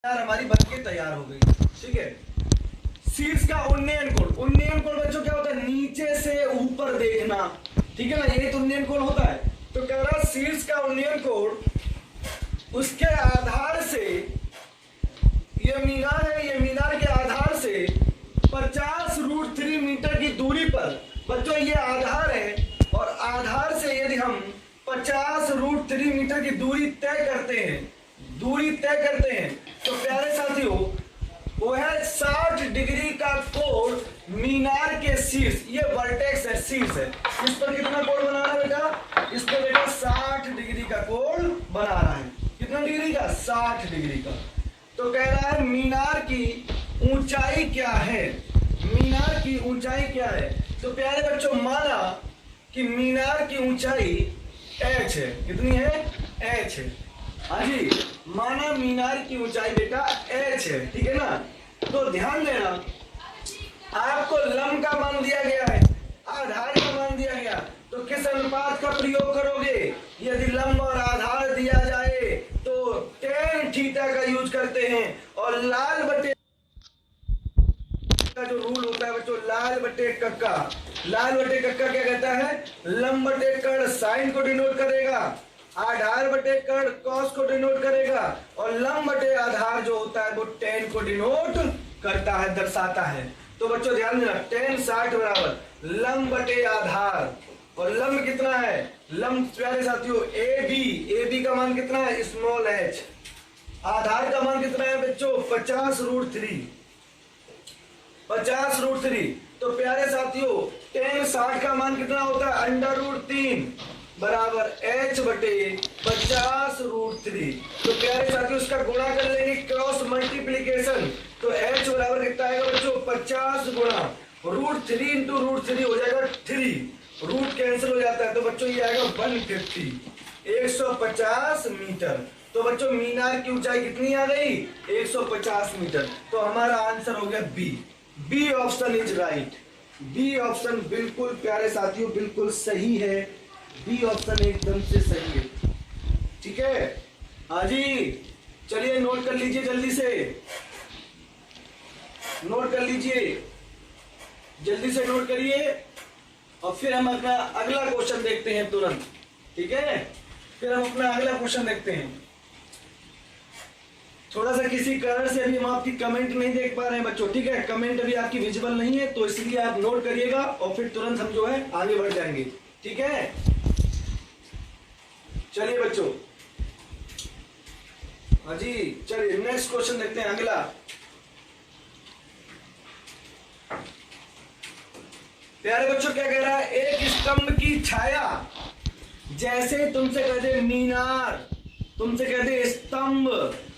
यार हमारी बनके तैयार हो गई। ठीक है, शीर्ष का उन्नयन कोण बच्चों क्या होता है? नीचे से ऊपर देखना। ठीक है ना, यही तो उन्नयन कोण होता है। तो कह रहा शीर्ष का उन्नयन कोण उसके आधार से, ये मीनार है, ये मीनार के आधार से 50√3 मीटर की दूरी पर, बच्चों ये आधार है और आधार से यदि हम 50√3 मीटर की दूरी तय करते हैं तो प्यारे साथियों वो है 60 डिग्री का कोण मीनार के शीर्ष, ये वर्टेक्स है, शीर्ष है। इस पर कितना कोण बना रहा है बेटा? इस पर बेटा 60 डिग्री का कोण बना रहा है। कितना डिग्री का? 60 डिग्री का। तो कह रहा है मीनार की ऊंचाई क्या है? मीनार की ऊंचाई क्या है? तो प्यारे बच्चों माना कि मीनार की ऊंचाई h है। कितनी है? h है। हाँ जी, माना मीनार की ऊंचाई बेटा h है। ठीक है ना, तो ध्यान देना आपको लंब का मान दिया गया है, आधार का मान दिया गया, तो किस अनुपात का प्रयोग करोगे? यदि लंब और आधार दिया जाए तो tan थीटा का यूज करते हैं, और लाल बटे का जो रूल होता है बच्चों, लाल बटे कक्का क्या कहता है? लंब बटे कर्ण साइन को डिनोट करेगा, आधार बटे कर्ण कॉस को डिनोट करेगा, और लंब बटे आधार जो होता है वो tan को डिनोट करता है, दर्शाता है। तो बच्चों ध्यान देना, tan 60 बराबर लंब बटे आधार, और लंब कितना है? लंब प्यारे साथियों AB का मान कितना है? Small h। आधार का मान कितना है बच्चों? 50√3। तो प्यारे साथियों tan 60 का मान कितना होता है? √3 बराबर h बटे 50√3। तो प्यारे साथियों इसका गुणा कर लेंगे, क्रॉस मल्टीप्लीकेशन, तो h बराबर कितना आएगा बच्चों? 50 गुणा √3 इंटू √3 हो जाएगा 3, रूट कैंसिल हो जाता है, तो बच्चों ये आएगा 150, 150 मीटर। तो बच्चों मीनार की ऊंचाई कितनी आ गई? 150 मीटर। तो हमारा आंसर हो गया B option is right. B option बिल्कुल प्यारे साथियों बिल्कुल सही है, बी ऑप्शन एकदम से सही है। ठीक है, हाँ जी, चलिए नोट कर लीजिए, जल्दी से नोट कर लीजिए, जल्दी से नोट करिए, और फिर हम अपना अगला क्वेश्चन देखते हैं तुरंत। ठीक है, फिर हम अपना अगला क्वेश्चन देखते हैं। थोड़ा सा किसी कारण से अभी हम आपकी कमेंट नहीं देख पा रहे हैं बच्चों। ठीक है, कमेंट अभी आपकी विजिबल नहीं है, तो इसलिए आप नोट करिएगा और फिर तुरंत हम जो है आगे बढ़ जाएंगे। ठीक है, चलिए बच्चों, हाँ जी, चलिए नेक्स्ट क्वेश्चन देखते हैं, अगला। प्यारे बच्चों क्या कह रहा है? एक स्तंभ की छाया, जैसे तुमसे कहते मीनार, तुमसे कहते स्तंभ,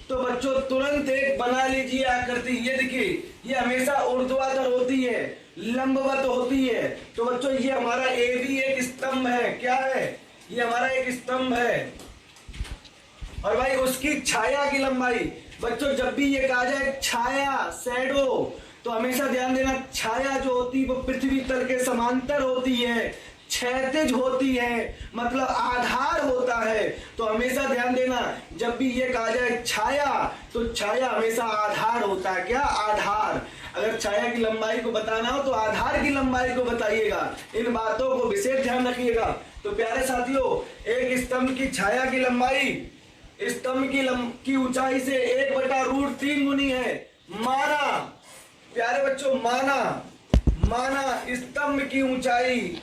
तो बच्चों तुरंत एक बना लीजिए आकृति। ये देखिए, ये हमेशा ऊर्ध्वाधर होती है, लंबवत होती है। तो बच्चों ये हमारा AB एक स्तंभ है। क्या है? ये हमारा एक स्तंभ है, और भाई उसकी छाया की लंबाई, बच्चों जब भी ये कहा जाए छाया, शैडो, तो हमेशा ध्यान देना छाया जो होती है वो पृथ्वी तल के समांतर होती है, क्षैतिज होती है, मतलब आधार होता है। तो हमेशा ध्यान देना जब भी ये कहा जाए छाया, तो छाया हमेशा आधार होता है। क्या? आधार। अगर छाया की लंबाई को बताना हो तो आधार की लंबाई को बताइएगा। इन बातों को विशेष ध्यान रखिएगा। तो प्यारे साथियों, एक स्तंभ की छाया की लंबाई स्तंभ की ऊंचाई से 1/√3 गुनी है। माना प्यारे बच्चों, माना स्तंभ की ऊंचाई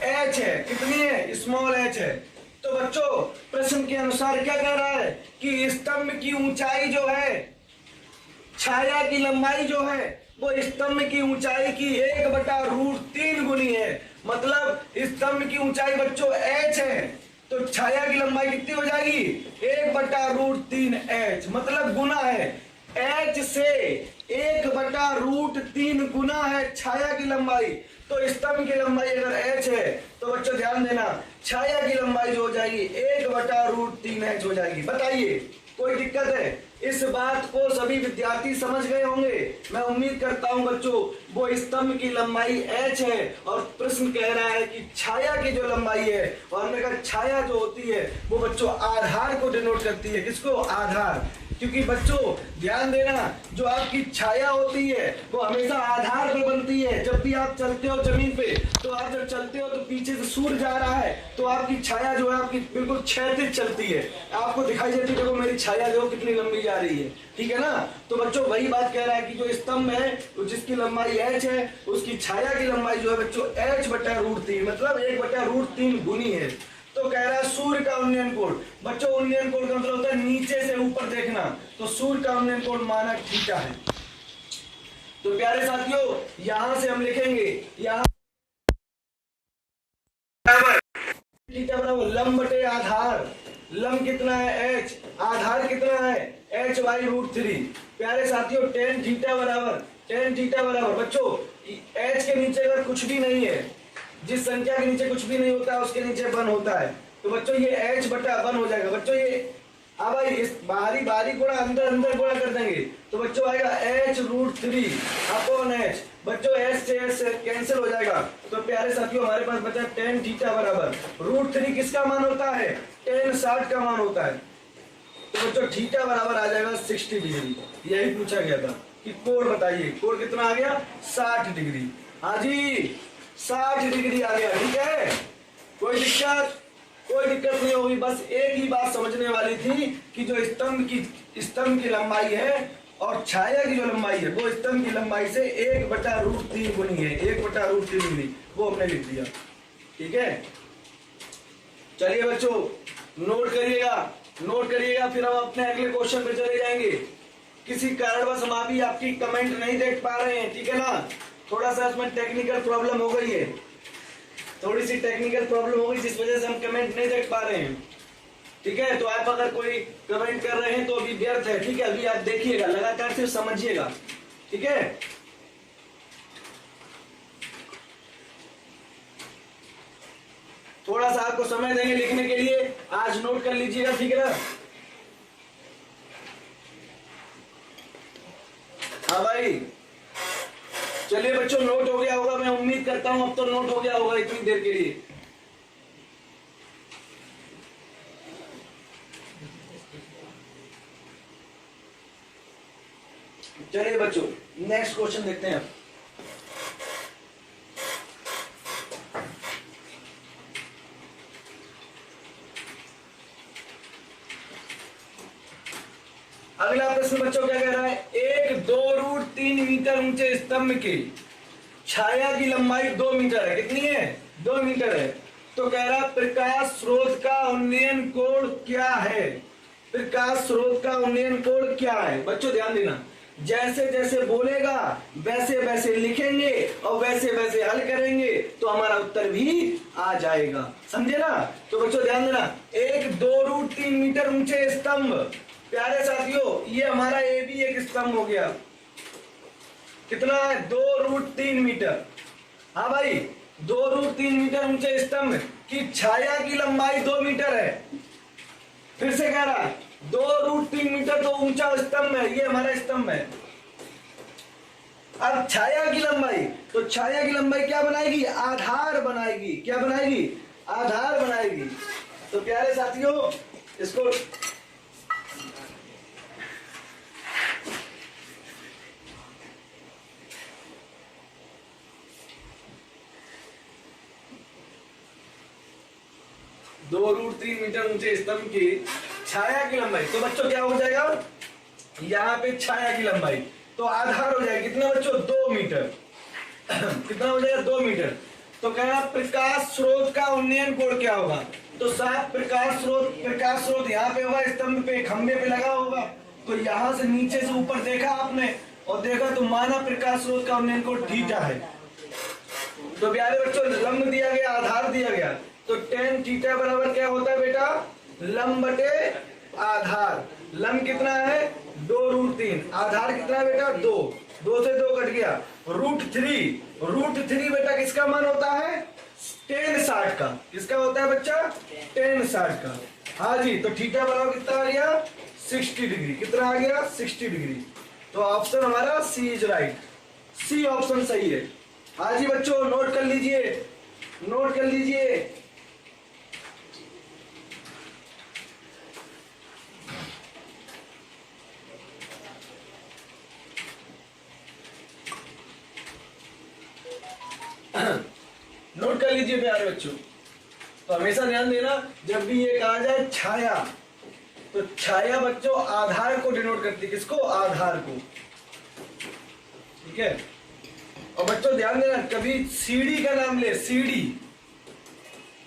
h है। कितनी है? स्मॉल h है। तो बच्चों प्रश्न के अनुसार क्या कह रहा है कि स्तंभ की ऊंचाई जो है, छाया की लंबाई जो है, वो स्तंभ की ऊंचाई की 1/√3 गुनी है। मतलब स्तंभ की ऊंचाई बच्चों h है, तो छाया की लंबाई कितनी हो जाएगी? 1/√3 h, मतलब गुना है। h से 1/√3 गुना है छाया की लंबाई। तो स्तंभ की लंबाई अगर h है तो बच्चों ध्यान देना छाया की लंबाई जो हो जाएगी 1/√3 h हो जाएगी। बताइए कोई दिक्कत है? इस बात को सभी विद्यार्थी समझ गए होंगे, मैं उम्मीद करता हूं बच्चों। वो स्तंभ की लंबाई h है और प्रश्न कह रहा है कि छाया की जो लंबाई है, और हमने कहा छाया जो होती है वो बच्चों आधार को डिनोट करती है। किसको? आधार। क्योंकि बच्चों ध्यान देना, जो आपकी छाया होती है वो हमेशा आधार पर बनती है। जब भी आप चलते हो जमीन पे, तो आप जब चलते हो तो पीछे से सूर्य जा रहा है, तो आपकी छाया जो है आपकी बिल्कुल क्षैतिज चलती है, आपको दिखाई देती है। देखो मेरी छाया जो कितनी लंबी जा रही है, ठीक है ना। तो बच्चों वही बात कह रहा है कि जो स्तंभ है जिसकी लंबाई h है, उसकी छाया की लंबाई जो है बच्चों h/√3, मतलब 1/√3 गुनी है। तो कह रहा है सूर्य का उन्नयन कोण। बच्चों उन्नयन कोण का मतलब होता है नीचे से ऊपर देखना, तो सूर्य का उन्नयन कोण मानक थीटा है। तो प्यारे साथियों यहां से हम लिखेंगे, यहाँ थीटा बराबर लंब/आधार। लंब कितना है? h, आधार कितना है? h/√3। प्यारे साथियों tan थीटा बराबर बच्चों h के नीचे अगर कुछ भी नहीं है, जिस संख्या के नीचे कुछ भी नहीं होता है उसके नीचे 1 होता है, तो बच्चों ये h/1 हो जाएगा। बच्चों ये अब भाई इस बाहरी गुणा अंदर गुणा कर देंगे, तो बच्चों आएगा h√3/h। बच्चों h से h कैंसिल हो जाएगा। तो प्यारे साथियों हमारे पास बचा tan थीटा बराबर √3 किसका मान होता है? tan 60 का मान होता है। तो बच्चों थीटा बराबर आ जाएगा 60 डिग्री। यही पूछा गया था कि कोण बताइए। कोण कितना आ गया? 60 डिग्री। हाँ जी 60 डिग्री आ गया, ठीक है। कोई दिक्कत नहीं होगी। बस एक ही बात समझने वाली थी कि जो स्तंभ की लंबाई है और छाया की जो लंबाई है वो स्तंभ की लंबाई से 1/√3 गुनी है। 1/√3 गुनी, वो हमने लिख दिया, ठीक है। चलिए बच्चों नोट करिएगा, फिर हम अपने अगले क्वेश्चन पे चले जाएंगे। किसी कारणवश हम अभी आपकी कमेंट नहीं देख पा रहे हैं, ठीक है ना। थोड़ा सा इसमें टेक्निकल प्रॉब्लम हो गई है, थोड़ी सी टेक्निकल प्रॉब्लम हो गई जिस वजह से हम कमेंट नहीं देख पा रहे हैं, ठीक है। तो आप अगर कोई कमेंट कर रहे हैं तो अभी व्यर्थ है, ठीक है। अभी आप देखिएगा, लगातार सिर्फ समझिएगा, ठीक है। थोड़ा सा आपको समय देंगे लिखने के लिए, आज नोट कर लीजिएगा, ठीक है ना। हाँ भाई चलिए बच्चों नोट हो गया होगा, मैं उम्मीद करता हूं अब तो नोट हो गया होगा इतनी देर के लिए। चलिए बच्चों नेक्स्ट क्वेश्चन देखते हैं। अगला प्रश्न बच्चों क्या कह रहा है? 1/2√3 मीटर ऊंचे स्तंभ की छाया की लंबाई 2 मीटर है। कितनी है? 2 मीटर है। तो कह रहा प्रकाश स्रोत का उन्नयन कोण क्या है? प्रकाश स्रोत का उन्नयन कोण क्या है? बच्चों ध्यान देना, जैसे जैसे बोलेगा वैसे वैसे लिखेंगे और वैसे वैसे हल करेंगे तो हमारा उत्तर भी आ जाएगा, समझे ना। तो बच्चों ध्यान देना, 1/2√3 मीटर ऊंचे स्तंभ। प्यारे साथियों ये हमारा ए भी एक स्तंभ हो गया। कितना है? 2√3 मीटर। हाँ भाई 2√3 मीटर ऊंचे स्तंभ की छाया की लंबाई 2 मीटर है। फिर से कह रहा है 2√3 मीटर तो ऊंचा स्तंभ है, ये हमारा स्तंभ है। अब छाया की लंबाई, तो छाया की लंबाई क्या बनाएगी? आधार बनाएगी। क्या बनाएगी? आधार बनाएगी। तो प्यारे साथियों इसको दो रूट 3 मीटर ऊंचे स्तंभ की छाया की लंबाई, तो बच्चों क्या हो जाएगा? यहाँ पे छाया की लंबाई तो आधार हो जाएगा कितना बच्चों? 2 मीटर। कितना हो जाएगा? 2 मीटर। तो कह रहा प्रकाश स्रोत का उन्नयन कोण क्या होगा? तो साहब प्रकाश स्रोत यहाँ पे होगा, स्तंभ पे खंबे पे लगा होगा। तो यहाँ से नीचे से ऊपर देखा आपने और देखा तो माना प्रकाश स्रोत का उन्नयन कोण थीटा है। तो प्यारे बच्चों लंब दिया गया, आधार दिया गया, तो tan थीटा बराबर क्या होता है बेटा? लंब बटे आधार। लंब कितना है? 2√3। आधार कितना है बेटा? 2। 2 से 2 कट गया। √3 बेटा किसका मान होता है? टेन 60 का। किसका होता है बच्चा? टेन 60 का। हाँ जी, तो थीटा बनाओ कितना आ गया? 60 डिग्री। कितना आ गया? 60 डिग्री। तो ऑप्शन हमारा सी इज राइट, सी ऑप्शन सही है। हाँ जी बच्चों, नोट कर लीजिए, नोट कर लीजिए। नोट कर लीजिए प्यारे बच्चों। तो हमेशा ध्यान देना, जब भी ये कहा जाए छाया, तो छाया बच्चों आधार को डिनोट करती है। किसको? आधार को। ठीक है। और बच्चों ध्यान देना, कभी सीढ़ी का नाम ले, सीढ़ी,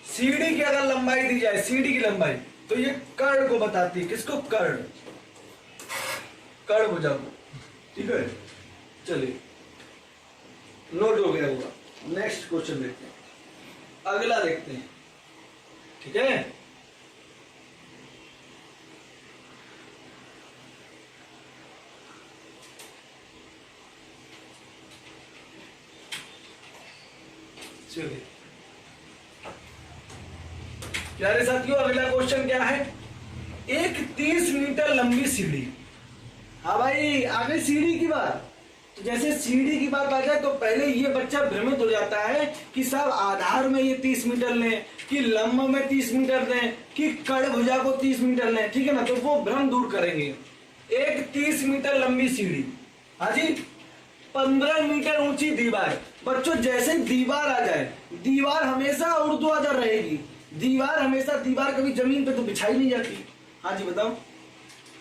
सीढ़ी की अगर लंबाई दी जाए, सीढ़ी की लंबाई, तो ये कर्ण को बताती है। किसको? कर्ण, कर्ण भुजा को। ठीक है, चलिए नोट हो गया होगा। नेक्स्ट क्वेश्चन देखते हैं, अगला देखते हैं। ठीक है, चलिए प्यारे साथियों, अगला क्वेश्चन क्या है? एक 30 मीटर लंबी सीढ़ी। हाँ भाई, आगे सीढ़ी की बात। तो जैसे सीढ़ी की बात आ जाए तो पहले ये बच्चा भ्रमित हो जाता है कि साहब आधार में ये 30 मीटर लें, कि लंब में 30 मीटर दें, कि कर्ण भुजा को 30 मीटर लें। ठीक है ना, तो वो भ्रम दूर करेंगे। एक 30 मीटर लंबी सीढ़ी, हाँ जी, 15 मीटर ऊंची दीवार। बच्चों जैसे दीवार आ जाए, दीवार हमेशा ऊर्ध्वाधर रहेगी। दीवार हमेशा, दीवार कभी जमीन पे तो बिछाई नहीं जाती। हाँ जी बताओ,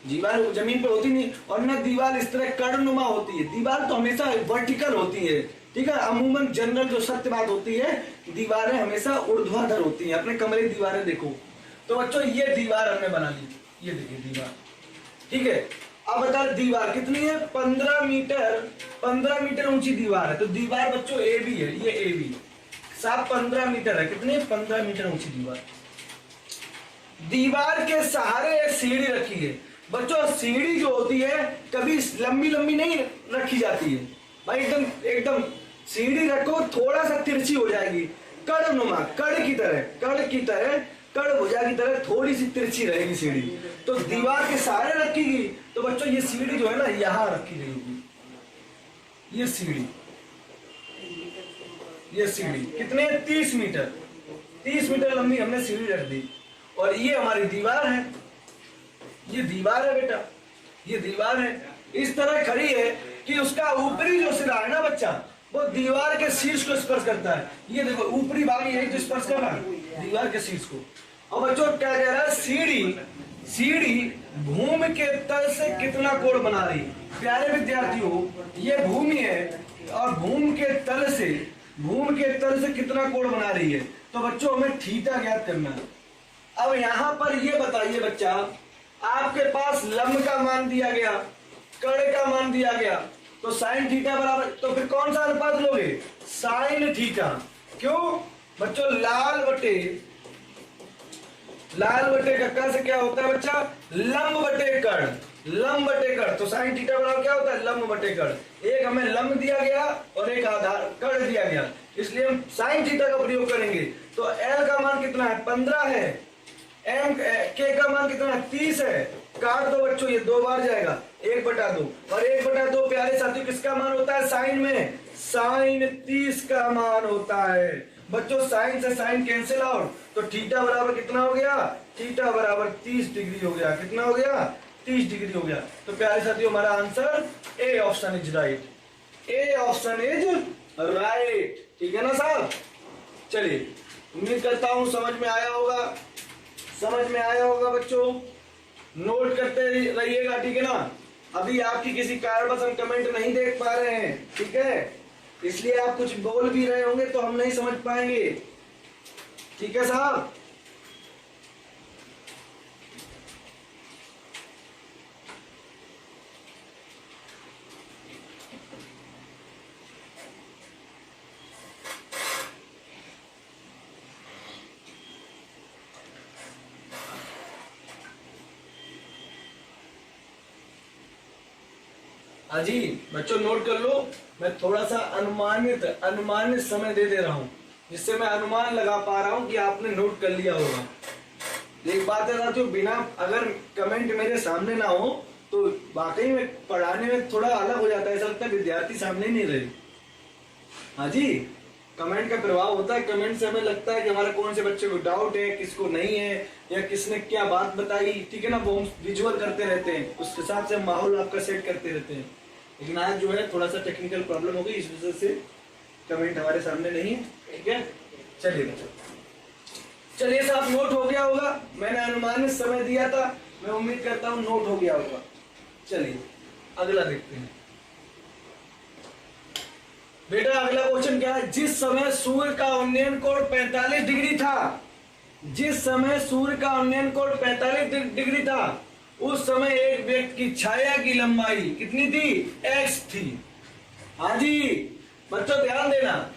दीवार जमीन पे होती नहीं, और ना दीवार इस तरह कर्णनुमा होती है। दीवार तो हमेशा वर्टिकल होती है। ठीक है, अमूमन जनरल जो सत्य बात होती है, दीवारें हमेशा ऊर्ध्वाधर होती हैं। अपने कमरे की दीवारें देखो। तो बच्चों ये दीवार हमने बना ली, ये देखिए दीवार। ठीक है, अब बता, दीवार कितनी है? 15 मीटर, 15 मीटर ऊंची दीवार है। तो दीवार बच्चों ए बी है, ये ए बी साहब 15 मीटर है। कितनी? 15 मीटर ऊंची दीवार। दीवार के सहारे एक सीढ़ी रखी है। बच्चों सीढ़ी जो होती है कभी लंबी लंबी नहीं रखी जाती है भाई, एकदम एकदम सीढ़ी रखो थोड़ा सा तिरछी हो जाएगी, कर्णनुमा, कर्ण की तरह, कर्ण की तरह, कर्ण भुजा की तरह थोड़ी सी तिरछी रहेगी सीढ़ी। तो दीवार के सहारे रखी, तो बच्चों ये सीढ़ी जो है ना यहां रखी गई होगी। ये सीढ़ी, ये सीढ़ी कितने? 30 मीटर, 30 मीटर लंबी हमने सीढ़ी रख दी। और ये हमारी दीवार है, ये दीवार है बेटा, ये दीवार है। इस तरह खड़ी है कि उसका ऊपरी जो सिरा है ना बच्चा, वो दीवार के शीर्ष को स्पर्श करता है। ये देखो ऊपरी भाग यही जो स्पर्श कर रहा है दीवार के शीर्ष को। और बच्चों क्या कह रहा है? सीढ़ी, सीढ़ी भूमि के तल से कितना कोण बना रही? प्यारे विद्यार्थियों, ये भूमि है और भूमि के तल से, भूमि के तल से कितना कोण बना रही है? तो बच्चों हमें थीटा ज्ञात करना है। अब यहां पर ये बताइए बच्चा, आपके पास लंब का मान दिया गया, कर्ण का मान दिया गया, तो साइन थीटा बराबर, तो फिर कौन सा अनुपात लोगे? Sine theta. क्यों बच्चों? लाल बटे कक्का से क्या होता है बच्चा? लंब बटे कर्ण, लंब बटे कर्ण। तो साइन थीटा बराबर क्या होता है? लंब बटे कर्ण। एक हमें लंब दिया गया और एक आधार कर्ण दिया गया, इसलिए हम साइन थीटा का प्रयोग करेंगे। तो एल का मान कितना है? 15 है। एम के का मान कितना है? 30 है। काट दो बच्चों, ये 2 बार जाएगा, 1/2 और 1/2 प्यारे साथियों किसका मान होता है? साइन में, साइन 30 का मान होता है। बच्चों साइन से साइन कैंसिल आउट, तो थीटा बराबर कितना हो गया? थीटा बराबर 30 डिग्री हो गया। कितना हो गया? 30 डिग्री हो गया। तो प्यारे साथियों हमारा answer A option is right, A option is right. ठीक है ना साहब? चलिए उम्मीद करता हूं समझ में आया होगा, समझ में आया होगा बच्चों। नोट करते रहिएगा, ठीक है ना? अभी आपकी किसी कारणवश हम कमेंट नहीं देख पा रहे हैं, ठीक है, इसलिए आप कुछ बोल भी रहे होंगे तो हम नहीं समझ पाएंगे। ठीक है साहब? हाँ जी बच्चों नोट कर लो, मैं थोड़ा सा अनुमानित समय दे रहा हूं। जिससे मैं अनुमान लगा पा रहा हूं कि आपने नोट कर लिया होगा। एक बात है साथियों, बिना अगर कमेंट मेरे सामने ना हो तो वाकई में पढ़ाने में थोड़ा अलग हो जाता है, ऐसा लगता है विद्यार्थी सामने नहीं रहे। हाँ जी, कमेंट का प्रभाव होता है। कमेंट से हमें लगता है कि हमारा कौन से बच्चे को डाउट है, किसको नहीं है, या किसने क्या बात बताई, ठीक है ना, वो हम विजुअल करते रहते हैं, उस हिसाब से माहौल आपका सेट करते रहते हैं। लेकिन आज जो है थोड़ा सा टेक्निकल प्रॉब्लम हो गई, इस वजह से कमेंट हमारे सामने नहीं है, ठीक है। चलिए साहब, नोट हो गया होगा, मैंने अनुमानित समय दिया था, मैं उम्मीद करता हूं नोट हो गया होगा। चलिए अगला देखते हैं बेटा। अगला क्वेश्चन क्या है? जिस समय सूर्य का उन्नयन कोण 45 डिग्री था, जिस समय सूर्य का उन्नयन कोण 45 डिग्री था, उस समय एक व्यक्ति की छाया की लंबाई कितनी थी? x थी। हाँ जी बच्चों ध्यान देना,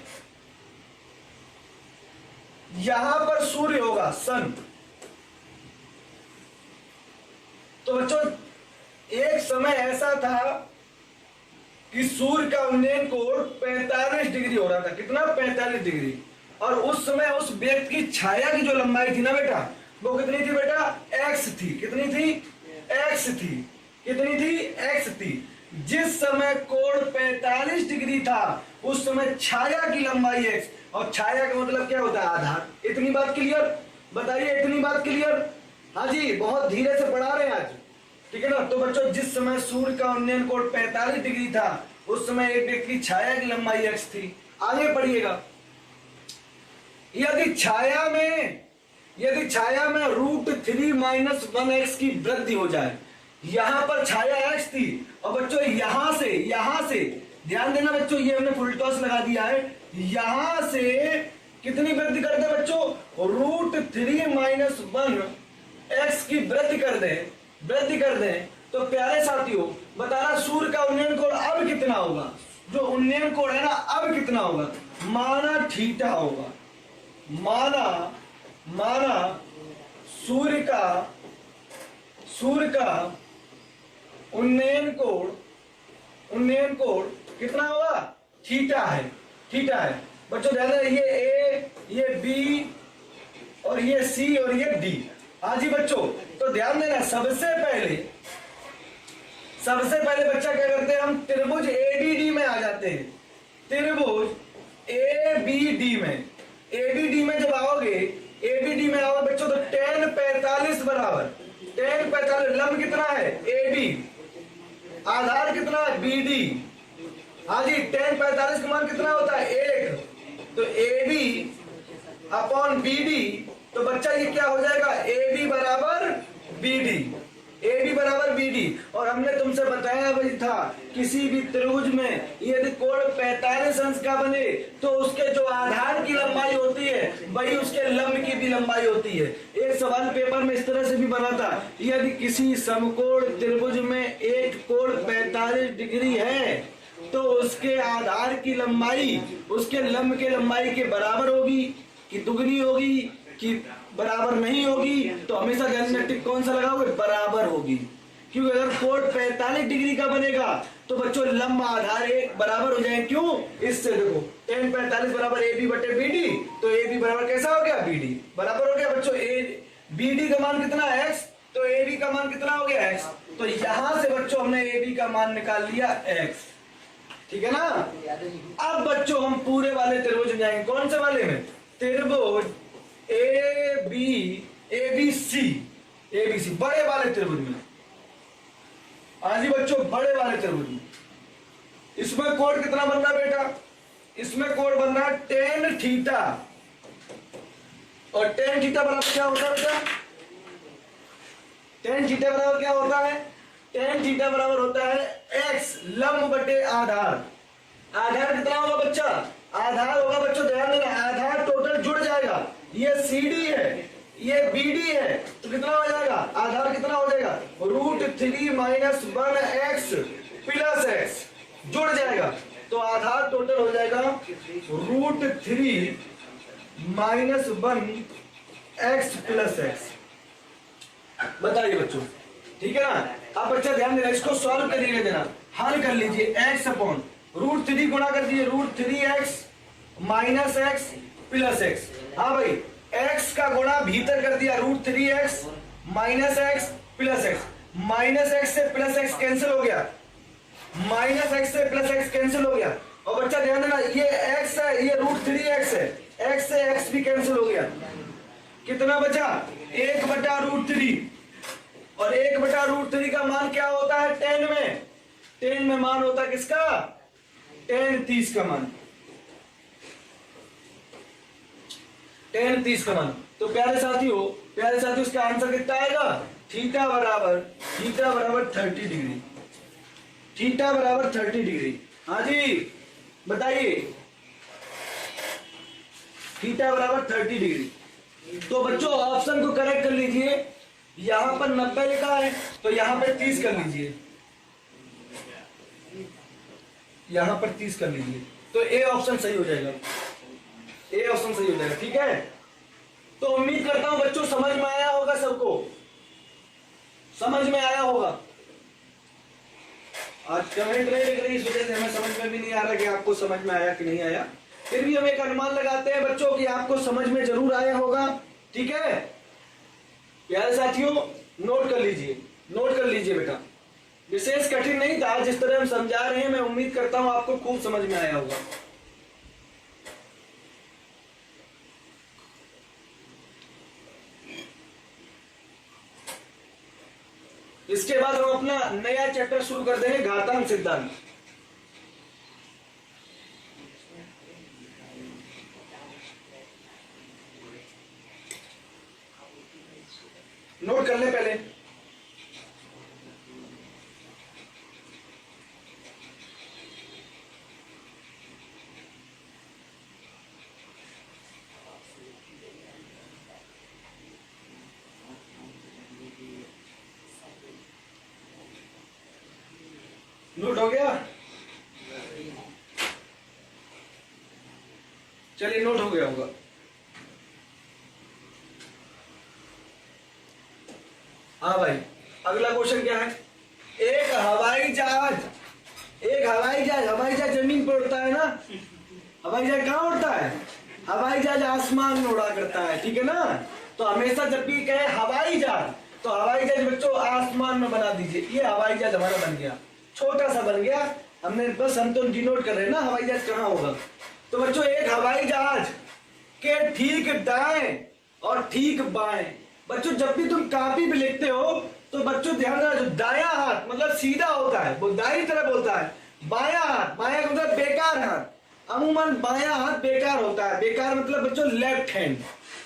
यहां पर सूर्य होगा, सन। तो बच्चों एक समय ऐसा था कि सूर्य का उन्नयन कोण 45 डिग्री हो रहा था। कितना? 45 डिग्री। और उस समय उस व्यक्ति की छाया की जो लंबाई थी ना बेटा, वो कितनी थी बेटा? x थी। कितनी थी? x थी। कितनी थी? x थी। जिस समय कोण 45 डिग्री था, उस समय छाया की लंबाई x। और छाया का मतलब क्या होता है? आधार। इतनी बात क्लियर? बताइए, इतनी बात क्लियर? हाँ जी, बहुत धीरे से पढ़ा रहे हैं आज, ठीक है ना। तो बच्चों जिस समय सूर्य का उन्नयन कोण 45 डिग्री था, उस समय एक व्यक्ति की छाया की लंबाई x थी। आगे पढ़िएगा। यदि छाया में √3 - 1x की वृद्धि हो जाए, यहां पर छाया x थी, और बच्चों यहां से ध्यान देना बच्चों, ये हमने फुल टॉस लगा दिया है। यहां से कितनी वृद्धि कर दे बच्चों? √3 - 1x की वृद्धि कर दे। तो प्यारे साथियों, बताना सूर्य का उन्नयन कोण अब कितना होगा? जो उन्नयन कोण है ना, अब कितना होगा? माना थीटा होगा। माना सूर्य का उन्नयन कोण कितना होगा? थीटा है। बच्चों ध्यान देना, ये ए, ये बी, और ये सी, और ये डी। हाँ जी बच्चों, तो ध्यान देना, सबसे पहले बच्चा क्या करते हैं? हम त्रिभुज एबीडी में आ जाते हैं। त्रिभुज एबीडी में जब आओगे, बच्चों, तो tan 45 बराबर tan 45, लंब कितना है? AB, आधार कितना है? BD। हाँ जी, tan 45 का मान कितना होता है? 1। तो AB अपॉन BD, तो बच्चा ये क्या हो जाएगा? AB बराबर BD। और हमने तुमसे बताया वही था, किसी भी त्रिभुज में यदि कोण 45 अंश का बने, तो उसके जो आधार की लंबाई होती है, वही उसके लंब की भी लंबाई होती है। एक सवाल पेपर में इस तरह से भी बना था, यदि किसी समकोण त्रिभुज में एक कोण 45 डिग्री है, तो उसके आधार की लंबाई उसके लंब के लंबाई के बराबर होगी कि दुगनी होगी कि बराबर नहीं होगी? तो हमेशा ध्यान में टिक कौन सा लगाओगे? बराबर होगी। क्योंकि अगर कोण 45 डिग्री का बनेगा, तो बच्चों लंब आधार एक बराबर हो जाए। क्यों? इससे देखो, tan 45 बराबर AB बटे BD, तो AB बराबर कैसा हो गया? BD बराबर हो गया बच्चों। BD का मान कितना है? x, तो AB का मान कितना हो गया? x। तो यहां से बच्चों हमने AB का मान निकाल लिया x, ठीक है ना। अब बच्चों हम पूरे वाले त्रिभुज में जाएंगे। कौन से वाले में? त्रिभुज ABC, बड़े वाले त्रिभुज में। हाँ जी बच्चों, बड़े वाले त्रिभुज में। इसमें कोण कितना बन रहा बेटा? इसमें कोण बन रहा है tan थीटा। और tan थीटा बराबर क्या होता है बेटा? tan थीटा बराबर क्या होता है? tan थीटा बराबर होता है x लंब बटे आधार। आधार कितना होगा बच्चा? आधार होगा बच्चों, ध्यान देना, आधार टोटल जुड़ जाएगा। ये CD है, ये BD है, तो कितना हो जाएगा? आधार कितना हो जाएगा? √3 - 1x प्लस x जुड़ जाएगा। तो आधार टोटल हो जाएगा √3 - 1x प्लस x। बताइए बच्चों, ठीक है ना। अब बच्चा ध्यान देना, इसको सॉल्व करिएगा, देना हल कर लीजिए। x अपॉन √3 गुणा कर दीजिए, √3x - x प्लस एक्स। हाँ भाई, एक्स का गुणा भीतर कर दिया √3x minus x plus x. Minus x से प्लस एक्स कैंसिल हो गया, माइनस एक्स से प्लस एक्स कैंसिल हो गया। और बच्चा ध्यान देना, ये x है, ये √3x है, x से x भी कैंसिल हो गया। कितना बचा? 1/√3। और 1/√3 का मान क्या होता है 10 में? 10 में मान होता है किसका? 10 30 का मान, 10 30 का मान। तो प्यारे साथियों इसका आंसर कितना आएगा? थीटा बराबर 30 डिग्री। थीटा बराबर 30 डिग्री। हाँ जी बताइए, थीटा बराबर 30 डिग्री। तो बच्चों ऑप्शन को करेक्ट कर लीजिए। यहां पर 90 लिखा है तो यहां पर 30 कर लीजिए, यहां पर 30 कर लीजिए, तो ए ऑप्शन सही हो जाएगा, ए ऑप्शन सही हो जाएगा। ठीक है, तो उम्मीद करता हूं बच्चों समझ में आया होगा, सबको समझ में आया होगा। आज कमेंट नहीं लिख रही, इस वजह से हमें समझ में भी नहीं आ रहा कि आपको समझ में आया कि नहीं आया। फिर भी हम एक अनुमान लगाते हैं बच्चों कि आपको समझ में जरूर आया होगा। ठीक है प्यारे साथियों, नोट कर लीजिए, नोट कर लीजिए बेटा। विशेष कठिन नहीं था, जिस तरह हम समझा रहे हैं मैं उम्मीद करता हूं आपको खूब समझ में आया होगा। इसके बाद हम अपना नया चैप्टर शुरू कर देंगे, घातांक सिद्धांत। नोट कर ले पहले। नोट हो गया? चलिए नोट हो गया होगा। हाँ भाई, अगला क्वेश्चन क्या है? एक हवाई जहाज जमीन पर उड़ता है ना? हवाई जहाज कहाँ उड़ता है? हवाई जहाज आसमान में उड़ा करता है, ठीक है ना? तो हमेशा जब भी कहे हवाई जहाज, तो हवाई जहाज बच्चों आसमान में बना दीजिए। ये हवाई जहाज हमारा बन गया, छोटा सा बन गया। हमने बस हम तो डिनोट कर रहे हैं ना हवाई जहाज कहाँ होगा। तो बच्चों एक हवाई जहाज के ठीक दाएं और ठीक बाएं, बच्चों जब भी तुम कॉपी पे लिखते हो तो बच्चों ध्यान रखना, जो दायां हाथ मतलब सीधा होता है वो दाईं तरफ होता है, बायां हाथ, बायां मतलब बेकार हाथ, अमूमन बायां हाथ बेकार होता है। बेकार मतलब बच्चों लेफ्ट हैंड,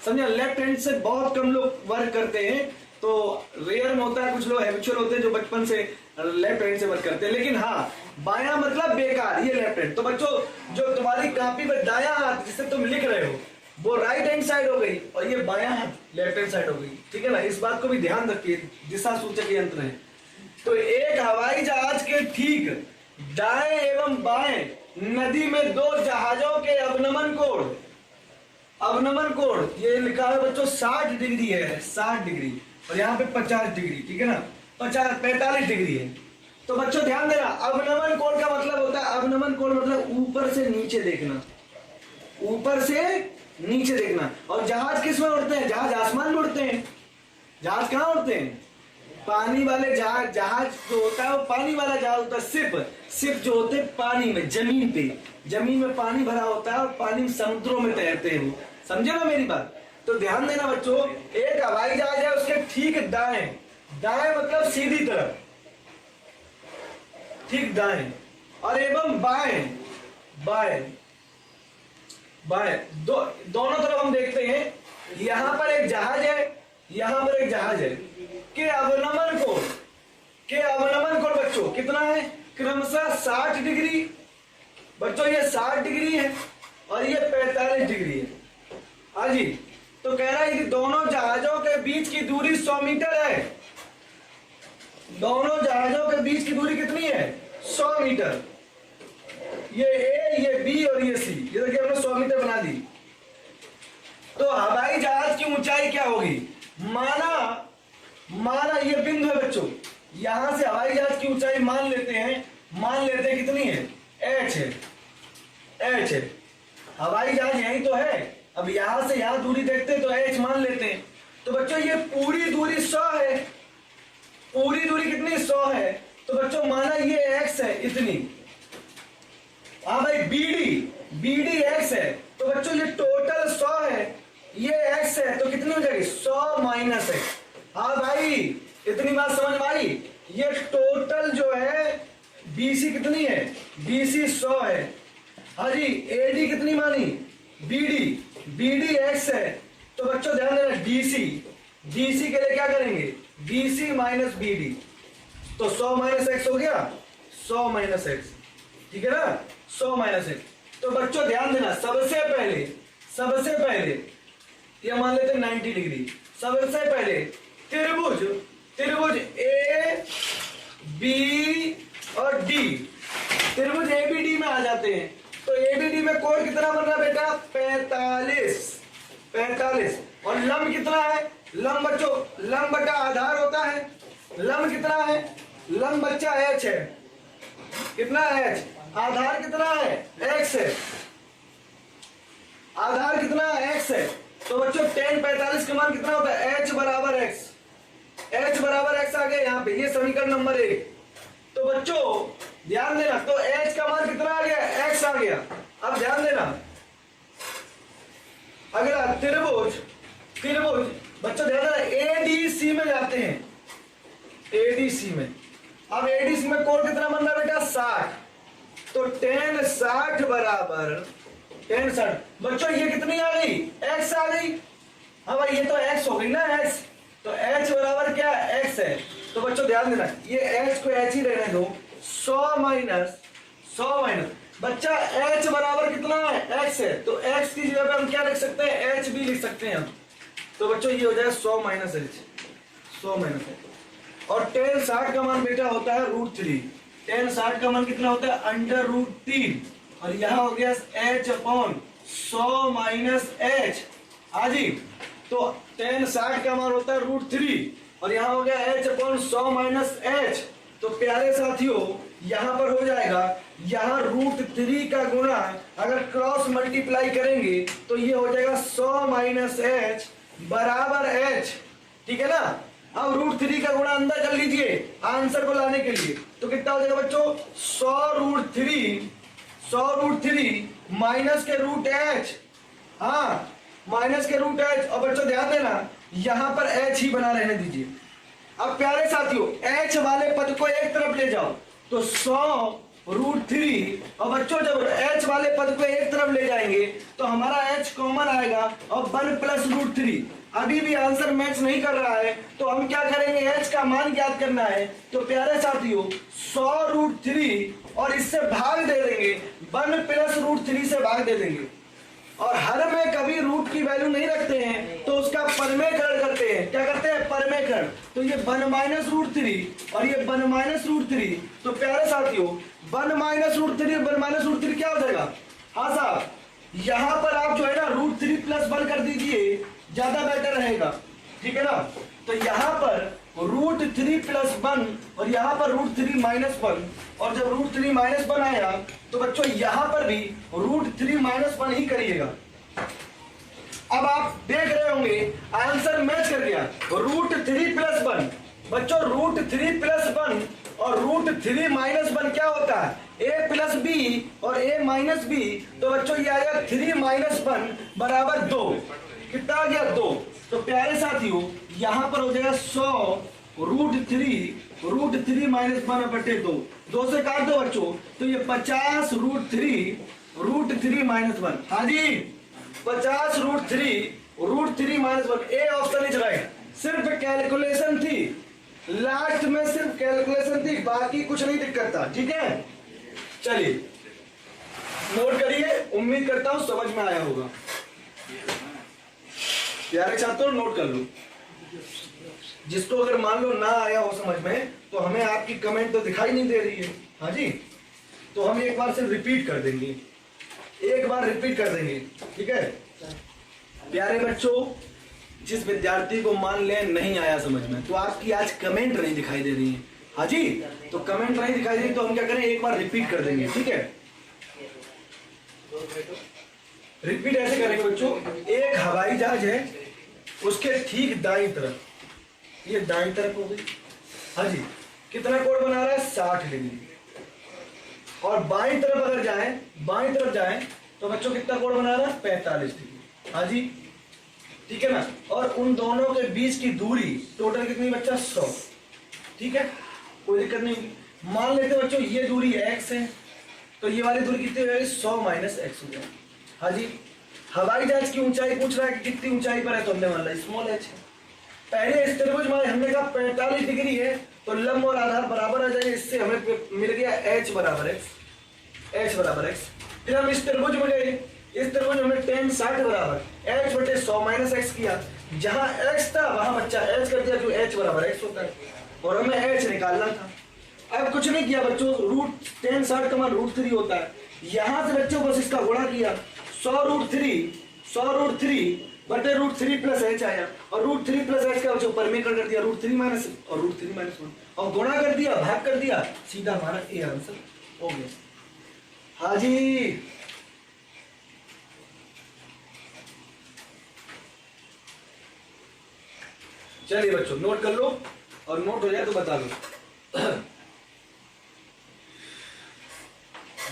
समझे? लेफ्ट हैंड से बहुत कम लोग वर्क करते हैं, तो रेयर में होता है, कुछ लोग हैबिचुअल होते हैं जो बचपन से लेफ्ट हैंड से वर्क करते हैं। लेकिन हाँ, बायां मतलब बेकार, ये लेफ्ट हैंड। तो बच्चों जो तुम्हारी कॉपी पर दायां हाथ जिससे तुम लिख रहे हो वो राइट हैंड साइड हो गई और ये बायां हाथ लेफ्ट हैंड साइड हो गई, ठीक है ना? इस बात को भी ध्यान रखिए, दिशा सूचक यंत्र है। तो एक हवाई जहाज के ठीक दाएं एवं बाएं नदी में दो जहाजों के अवनमन कोण ये लिखा है बच्चों 60 डिग्री है, 60 डिग्री, और यहाँ पे 50 डिग्री, ठीक है ना? 45 डिग्री है। तो बच्चों ध्यान देना, अवनमन कोण का मतलब होता है, अवनमन कोण मतलब ऊपर से नीचे देखना, ऊपर से नीचे देखना। और जहाज किस में उड़ते हैं? जहाज आसमान में उड़ते हैं। जहाज कहाँ उड़ते हैं? पानी वाले जहाज, जहाज जो होता है वो पानी वाला जहाज होता है। शिप जो होते हैं पानी में, जमीन पे, जमीन में पानी भरा होता है और पानी में समुद्रों में तैरते हैं वो, समझे ना मेरी बात? तो ध्यान देना बच्चों, एक हवाई जहाज है, उसके ठीक दाएं, दाएं मतलब सीधी तरफ, ठीक दाएं, और एवं बाएं दोनों तरफ हम देखते हैं। यहां पर एक जहाज है, यहां पर एक जहाज है, के अवनमन कोण बच्चों कितना है? क्रमशः 60 डिग्री, बच्चों ये 60 डिग्री है और ये 45 डिग्री है। हाँ जी, तो कह रहा है कि दोनों जहाजों के बीच की दूरी 100 मीटर है। दोनों जहाजों के बीच की दूरी कितनी है? 100 मीटर। ये ए, ये बी और ये सी, ये देखिए हमने 100 मीटर बना दी। तो हवाई जहाज की ऊंचाई क्या होगी? माना ये बिंदु है बच्चों, यहां से हवाई जहाज की ऊंचाई मान लेते हैं कितनी है? h है। हवाई जहाज यही तो है, अब यहां से यहां दूरी देखते हैं तो h मान लेते हैं। तो बच्चों ये पूरी दूरी 100 है, पूरी दूरी कितनी 100 है, तो बच्चों माना ये x है इतनी। हाँ भाई BD x है, तो बच्चों ये टोटल 100 है, ये x है, तो कितनी हो जाएगी 100 माइनस x। हाँ भाई इतनी बात समझ में आई। ये टोटल जो है BC कितनी है, BC 100 है। हाँ जी AD कितनी मानी, BD x है, तो बच्चों ध्यान देना DC के लिए क्या करेंगे, BC माइनस BD, तो 100 माइनस x हो गया, 100 माइनस x, ठीक है ना, 100 माइनस x। तो बच्चों ध्यान देना, सबसे पहले ये मान लेते हैं 90 डिग्री। सबसे पहले त्रिभुज A B और D, त्रिभुज ABD में आ जाते हैं। तो ABD में कोण कितना बन रहा है बेटा, 45, और लंब कितना है, लंब बच्चों लंब बटा आधार होता है, लंब कितना है, लंब बच्चा h है, कितना h, आधार कितना है x है, आधार कितना x है। तो बच्चों tan 45 का मान कितना होता है, h बराबर x आ गया यहाँ पे, ये समीकरण नंबर 1। तो बच्चों ध्यान देना, तो h का मान कितना आ गया, x आ गया। अब ध्यान देना, अगला त्रिभुज बच्चों ध्यान देना ADC में जाते हैं, ADC में। अब ADC में कोण कितना बन रहा है बेटा, 60, तो tan 60 बराबर tan 60। बच्चों ये कितनी आ गई, x आ गई। हाँ भाई ये तो x हो गई ना, x, तो h बराबर क्या x है। तो बच्चों ध्यान देना, ये h को h ही रहने दो, 100 माइनस बच्चा h बराबर कितना है, x है, तो x की जगह पे हम क्या लिख सकते हैं, h भी लिख सकते हैं हम। तो बच्चों ये हो जाए 100 माइनस h, और tan 60 का मान बेटा होता है √3। tan 60 का मान कितना होता है, √3, और यहां हो गया h अपॉन 100 माइनस h। हाँ जी, तो tan 60 का मान होता है √3, और यहां हो गया h अपॉन 100 माइनस h। तो प्यारे साथियों यहां पर हो जाएगा, यहां √3 का गुणा अगर क्रॉस मल्टीप्लाई करेंगे तो ये हो जाएगा 100 माइनस h बराबर h, ठीक है ना। अब √3 का गुणा अंदर कर लीजिए आंसर को लाने के लिए, तो कितना हो जाएगा बच्चों, 100√3 माइनस के √h, हाँ माइनस के √h। और बच्चों ध्यान देना यहां पर h ही बना रहने दीजिए। अब प्यारे साथियों h वाले पद को एक तरफ ले जाओ, तो 100√3, और बच्चों जब h वाले पद को एक तरफ ले जाएंगे तो हमारा h कॉमन आएगा, और 1 प्लस √3। अभी भी आंसर मैच नहीं कर रहा है, तो हम क्या करेंगे, h का मान ज्ञात करना है। तो प्यारे साथियों 100√3 और इससे भाग दे देंगे, 1 प्लस √3 से भाग दे देंगे, और हर में कभी रूट की वैल्यू नहीं रखते हैं तो उसका परमेकरण करते हैं। क्या करते हैं, परमेकरण। तो ये 1 माइनस √3 और ये 1 माइनस √3, तो प्यारे साथियों 1 माइनस √3 1 माइनस √3 क्या हो जाएगा, हाँ साहब यहां पर आप जो है ना √3 प्लस 1 कर दीजिए, ज्यादा बेटर रहेगा, ठीक है ना। तो यहाँ पर √3 प्लस 1 और यहाँ पर √3 माइनस 1, और जब √3 माइनस 1 आया तो बच्चों यहाँ पर भी √3 माइनस 1 ही करिएगा। अब आप देख रहे होंगे आंसर मैच कर गया, √3 प्लस 1, बच्चों √3 प्लस 1 और √3 माइनस 1 क्या होता है, a प्लस बी और a माइनस बी। तो बच्चों ये आएगा 3 माइनस 1 बराबर 2, कितना आ गया 2। तो प्यारे साथियों यहां पर हो जाएगा 100√3 माइनस 1/2, 2 से काट दो बच्चों, तो ये 50√3 माइनस 1। हाँ जी 50√3 minus 1, A option is right. सिर्फ कैलकुलेशन थी, लास्ट में सिर्फ कैलकुलेशन थी, बाकी कुछ नहीं दिक्कत था, ठीक है। चलिए नोट करिए, उम्मीद करता हूं समझ में आया होगा। प्यारे छात्रों नोट कर लो, जिसको अगर मान लो ना आया हो समझ में तो हमें आपकी कमेंट तो दिखाई नहीं दे रही है। हाँ जी, तो हम एक बार सिर्फ रिपीट कर देंगे, एक बार रिपीट कर देंगे, ठीक है। प्यारे बच्चों जिस विद्यार्थी को मान ले नहीं आया समझ में, तो आपकी आज कमेंट नहीं दिखाई दे रही है। हाँ जी, तो कमेंट नहीं दिखाई दे रही तो हम क्या करें, एक बार रिपीट कर देंगे, ठीक है। रिपीट ऐसे करेंगे बच्चों, एक हवाई जहाज है, उसके ठीक दाईं तरफ, ये दाईं तरफ हो गई, हाँ जी, कितना कोण बना रहा है 60 डिग्री। और बाईं तरफ अगर जाएं, बाईं तरफ जाएं तो बच्चों कितना कोण बना रहा है 45 डिग्री, हाँ जी, ठीक है ना। और उन दोनों के बीच की दूरी टोटल कितनी बच्चा 100, ठीक है, कोई दिक्कत नहीं होगी। मान लेते बच्चों ये दूरी x है, तो ये वाली दूरी कितनी हो जाएगी 100 माइनस x हो जाएगी, हाँ जी। हवाई जहाज की ऊंचाई पूछ रहा है कि कितनी ऊंचाई पर है, तो हमने मान लिया स्मॉल h है। पहले इस त्रिभुज में हमने कहा 45 डिग्री है, तो लंब और आधार बराबर आ जाएंगे, इससे हमें मिल गया h बराबर x। फिर हम इस त्रिभुज में गए, इस त्रिभुज में tan 60 बराबर h बटे 100 माइनस x किया, जहां x था वहां बच्चा h कर दिया, क्यों h बराबर x होता है, और हमें h निकालना था। अब कुछ नहीं किया बच्चों, रूट tan 60 का मान √3 होता है, यहां से बच्चों बस इसका गुणा किया, 100√3 बटे √3 प्लस h आया, और √3 प्लस h का बच्चों पर में कर दिया, √3 माइनस और √3 माइनस 1, और गुणा कर दिया, भाग कर दिया, सीधा हमारा ए आंसर हो गया, हाँ जी। चलिए बच्चों नोट कर लो, और नोट हो जाए तो बता दो।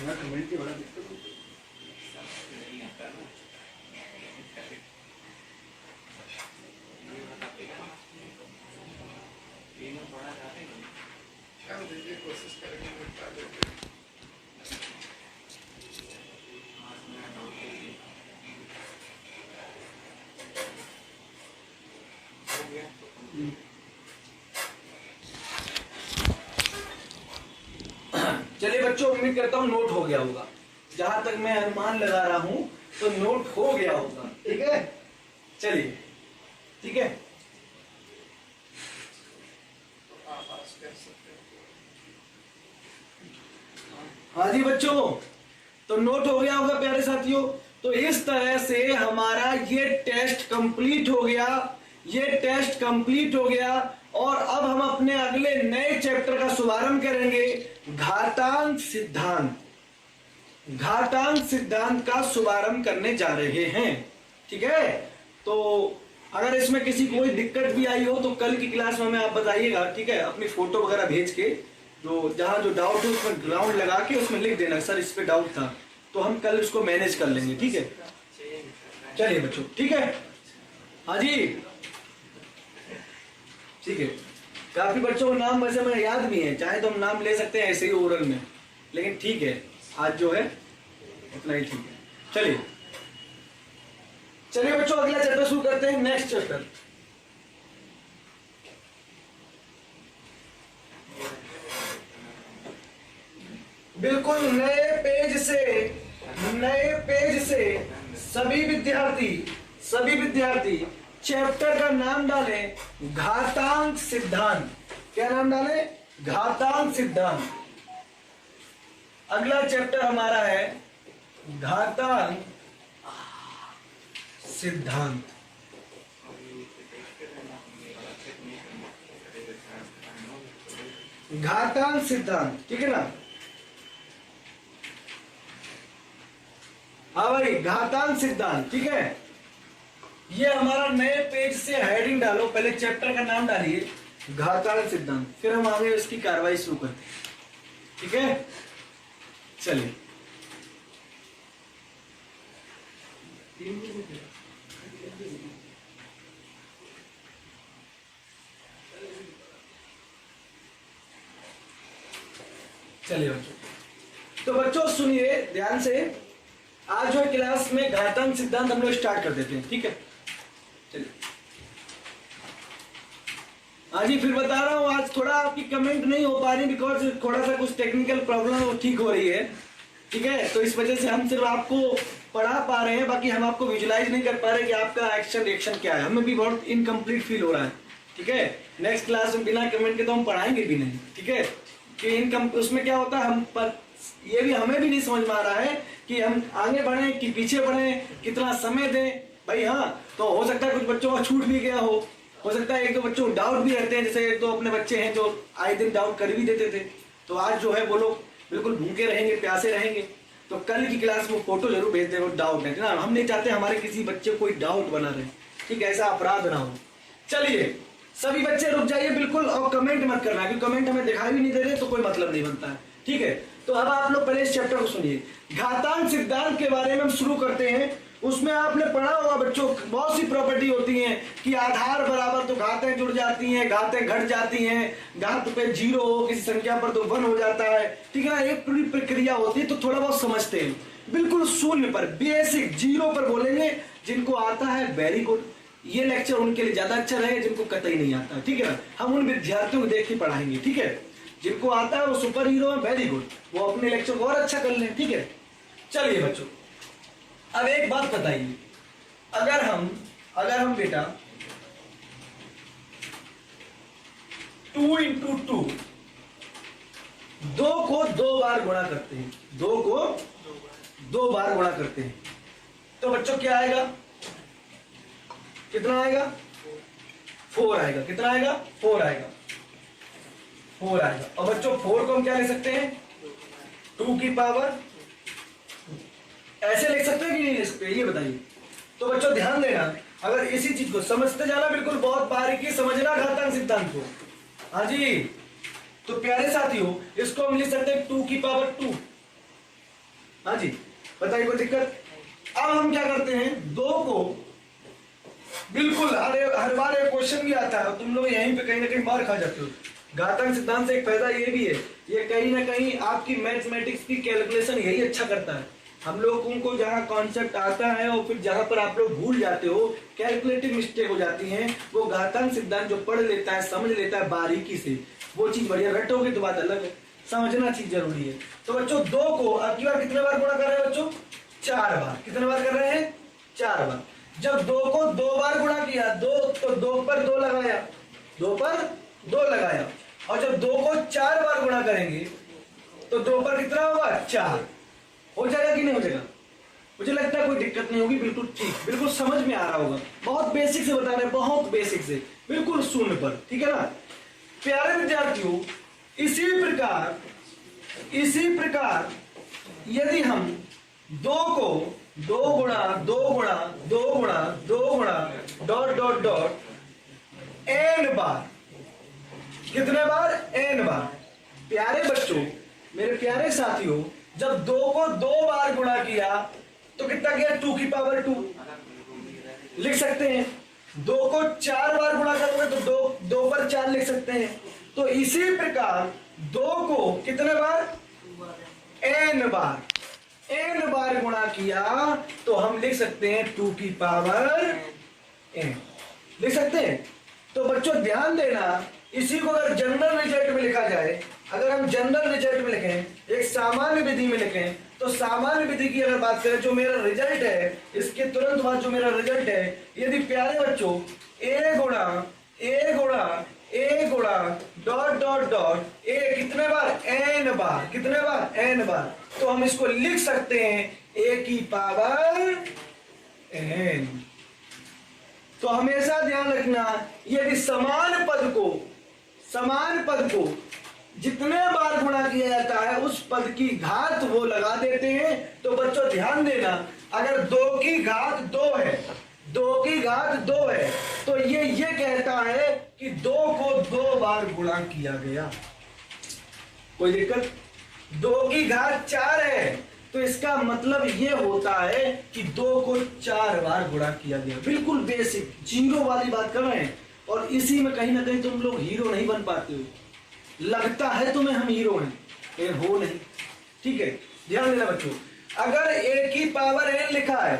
कमेंट की बड़ा दिक्कत है। कोशिश करेंगे। चलिए बच्चों उम्मीद करता हूँ नोट हो गया होगा, जहां तक मैं अनुमान लगा रहा हूं तो नोट हो गया होगा, ठीक है। चलिए ठीक है, हाँ जी बच्चों, तो नोट हो गया होगा प्यारे साथियों। तो इस तरह से हमारा ये टेस्ट कंप्लीट हो गया, ये टेस्ट कंप्लीट हो गया, और अब हम अपने अगले नए चैप्टर का शुभारंभ करेंगे, घातांक सिद्धांत। घातांक सिद्धांत का शुभारंभ करने जा रहे हैं, ठीक है। तो अगर इसमें किसी कोई दिक्कत भी आई हो तो कल की क्लास में हमें आप बताइएगा, ठीक है, अपनी फोटो वगैरह भेज के, जो जहां जो डाउट है उसमें ग्राउंड लगा के उसमें लिख देना सर इस पे डाउट था, तो हम कल उसको मैनेज कर लेंगे, ठीक है। चलिए बच्चों ठीक है, हाँ जी ठीक है। काफी बच्चों को नाम वैसे मेरे याद भी है, चाहे तो हम नाम ले सकते हैं ऐसे ही ओरल में, लेकिन ठीक है आज जो है उतना ही ठीक है। चलिए चलिए बच्चों अगला चैप्टर शुरू करते हैं, नेक्स्ट चैप्टर। बिल्कुल नए पेज से सभी विद्यार्थी चैप्टर का नाम डालें घातांक सिद्धांत। क्या नाम डालें? घातांक सिद्धांत। अगला चैप्टर हमारा है घातांक सिद्धांत। घातांक सिद्धांत, ठीक है ना। हाँ भाई, घातांक सिद्धांत, ठीक है। ये हमारा नए पेज से हेडिंग डालो, पहले चैप्टर का नाम डालिए घातांक सिद्धांत, फिर हम आगे इसकी कार्रवाई शुरू करते हैं, ठीक है। चलिए चलिए बच्चों, तो बच्चों सुनिए ध्यान से, आज जो क्लास में घातांक सिद्धांत हम लोग स्टार्ट कर देते हैं, ठीक है। चलिए हाँ जी, फिर बता रहा हूँ आज थोड़ा आपकी कमेंट नहीं हो पा रही, बिकॉज थोड़ा सा कुछ टेक्निकल प्रॉब्लम है, वो ठीक हो रही है, ठीक है। तो इस वजह से हम सिर्फ आपको पढ़ा पा रहे हैं, बाकी हम आपको विजुलाइज नहीं कर पा रहे कि आपका एक्शन रिएक्शन क्या है, हमें भी बहुत इनकम्प्लीट फील हो रहा है, ठीक है। नेक्स्ट क्लास में बिना कमेंट के तो हम पढ़ाएंगे भी नहीं, ठीक है, कि उसमें क्या होता है, हम पर ये भी हमें भी नहीं समझ में आ रहा है कि हम आगे बढ़े कि पीछे बढ़े, कितना समय दें भाई। हाँ, तो हो सकता है कुछ बच्चों का छूट भी गया हो सकता है एक दो बच्चों को डाउट भी रहते हैं, जैसे एक दो अपने बच्चे हैं जो आए दिन डाउट कर भी देते थे, तो आज जो है वो लोग बिल्कुल भूखे रहेंगे, प्यासे रहेंगे। तो कल की क्लास में फोटो जरूर भेज देना, डाउट है ना, हम नहीं चाहते हमारे किसी बच्चे को कोई डाउट बना रहे, ठीक है, ऐसा अपराध ना हो। चलिए सभी बच्चे रुक जाइए बिल्कुल, और कमेंट मत करना, क्योंकि कमेंट हमें दिखाई भी नहीं दे रहे तो कोई मतलब नहीं बनता है, ठीक है। तो अब आप लोग पहले इस चैप्टर को सुनिए, घातांक सिद्धांत के बारे में हम शुरू करते हैं। उसमें आपने पढ़ा होगा बच्चों, बहुत सी प्रॉपर्टी होती हैं कि आधार बराबर तो घातें जुड़ जाती हैं, घातें घट जाती हैं, घात पे 0 हो किसी संख्या पर तो 1 हो जाता है, ठीक है ना, एक पूरी प्रक्रिया होती है, तो थोड़ा बहुत समझते हैं। बिल्कुल शून्य पर, बेसिक 0 पर बोलेंगे, जिनको आता है वेरी गुड, ये लेक्चर उनके लिए ज्यादा अच्छा रहेगा, जिनको कतई नहीं आता, ठीक है ना, हम उन विद्यार्थियों को देख के पढ़ाएंगे, ठीक है, जिनको आता है वो सुपर हीरो है, वेरी गुड, वो अपने लेक्चर को और अच्छा कर लें, ठीक है। चलिए बच्चों, अब एक बात बताइए, अगर हम बेटा 2 into 2 2 को 2 बार गुणा करते हैं, 2 को 2 बार गुणा करते हैं, तो बच्चों क्या आएगा, कितना आएगा, 4 आएगा, कितना आएगा, 4 आएगा, 4 आएगा। और बच्चों 4 को हम क्या ले सकते हैं, 2 की पावर, ऐसे लिख सकते हैं कि नहीं लिख सकते, ये बताइए। तो बच्चों ध्यान देना, अगर इसी चीज को समझते जाना, बिल्कुल बहुत बारीकी समझना घातांक सिद्धांत को, हाँ जी। तो प्यारे साथियों, इसको हम लिख सकते हैं 2 की पावर 2, हाँ जी, बताइए कोई दिक्कत। अब हम क्या करते हैं, 2 को बिल्कुल हर बार एक क्वेश्चन भी आता है, तुम लोग यहीं पे कहीं ना कहीं मार खा जाते हो। घातांक सिद्धांत से एक फायदा ये भी है, ये कहीं ना कहीं आपकी मैथमेटिक्स की कैलकुलेशन यही अच्छा करता है। हम लोगों को जहाँ कॉन्सेप्ट आता है और फिर जहाँ पर आप लोग भूल जाते हो, कैलकुलेटिव मिस्टेक हो जाती है, वो घातांक सिद्धांत जो पढ़ लेता है, समझ लेता है बारीकी से, वो चीज बढ़िया। रट होगी तो बात अलग है, समझना चीज जरूरी है। तो बच्चों 2 को अब की बार कितने बार गुणा कर रहे हैं बच्चों, 4 बार। कितने बार कर रहे हैं, 4 बार। जब 2 को 2 बार गुणा किया, 2 तो 2 पर 2 लगाया, 2 पर 2 लगाया, और जब 2 को 4 बार गुणा करेंगे तो 2 पर कितना होगा, 4 हो जाएगा कि नहीं हो जाएगा। मुझे लगता है कोई दिक्कत नहीं होगी, बिल्कुल ठीक, बिल्कुल समझ में आ रहा होगा। बहुत बेसिक से बता रहे हैं, बहुत बेसिक से, बिल्कुल शून्य पर, ठीक है ना प्यारे विद्यार्थियों। इसी प्रकार यदि हम 2 को 2 गुणा 2 गुणा 2 गुणा 2 गुणा डॉट डॉट डॉट n बार, कितने बार, n बार। प्यारे बच्चों, मेरे प्यारे साथियों, जब 2 को 2 बार गुणा किया तो कितना गया, 2 की पावर 2 लिख सकते हैं। 2 को 4 बार गुणा करोगे तो 2 पर 4 लिख सकते हैं। तो इसी प्रकार 2 को कितने बार, n बार गुणा किया तो हम लिख सकते हैं 2 की पावर n, लिख सकते हैं। तो बच्चों ध्यान देना, इसी को अगर जनरल रिजल्ट में लिखा जाए, अगर हम जनरल रिजल्ट में लिखें, एक सामान्य विधि में लिखें, तो सामान्य विधि की अगर बात करें, जो मेरा रिजल्ट है, इसके तुरंत बाद जो मेरा रिजल्ट है, यदि प्यारे बच्चों a गुणा डॉट डॉट डॉट a कितने बार, n बार, कितने बार, n बार, तो हम इसको लिख सकते हैं a की पावर n। तो हमेशा ध्यान रखना, यदि समान पद को जितने बार गुणा किया जाता है, उस पद की घात वो लगा देते हैं। तो बच्चों ध्यान देना, अगर 2 की घात 2 है, 2 की घात 2 है, तो ये कहता है कि 2 को 2 बार गुणा किया गया। कोई दिक्कत, 2 की घात 4 है, तो इसका मतलब ये होता है कि 2 को 4 बार गुणा किया गया। बिल्कुल बेसिक 0 वाली बात कर रहे हैं, और इसी में कहीं ना कहीं तुम लोग हीरो नहीं बन पाते हो। लगता है तुम्हें हम हीरो हैं, लेकिन हो नहीं, ठीक है। ध्यान देना बच्चों, अगर a की पावर n लिखा है,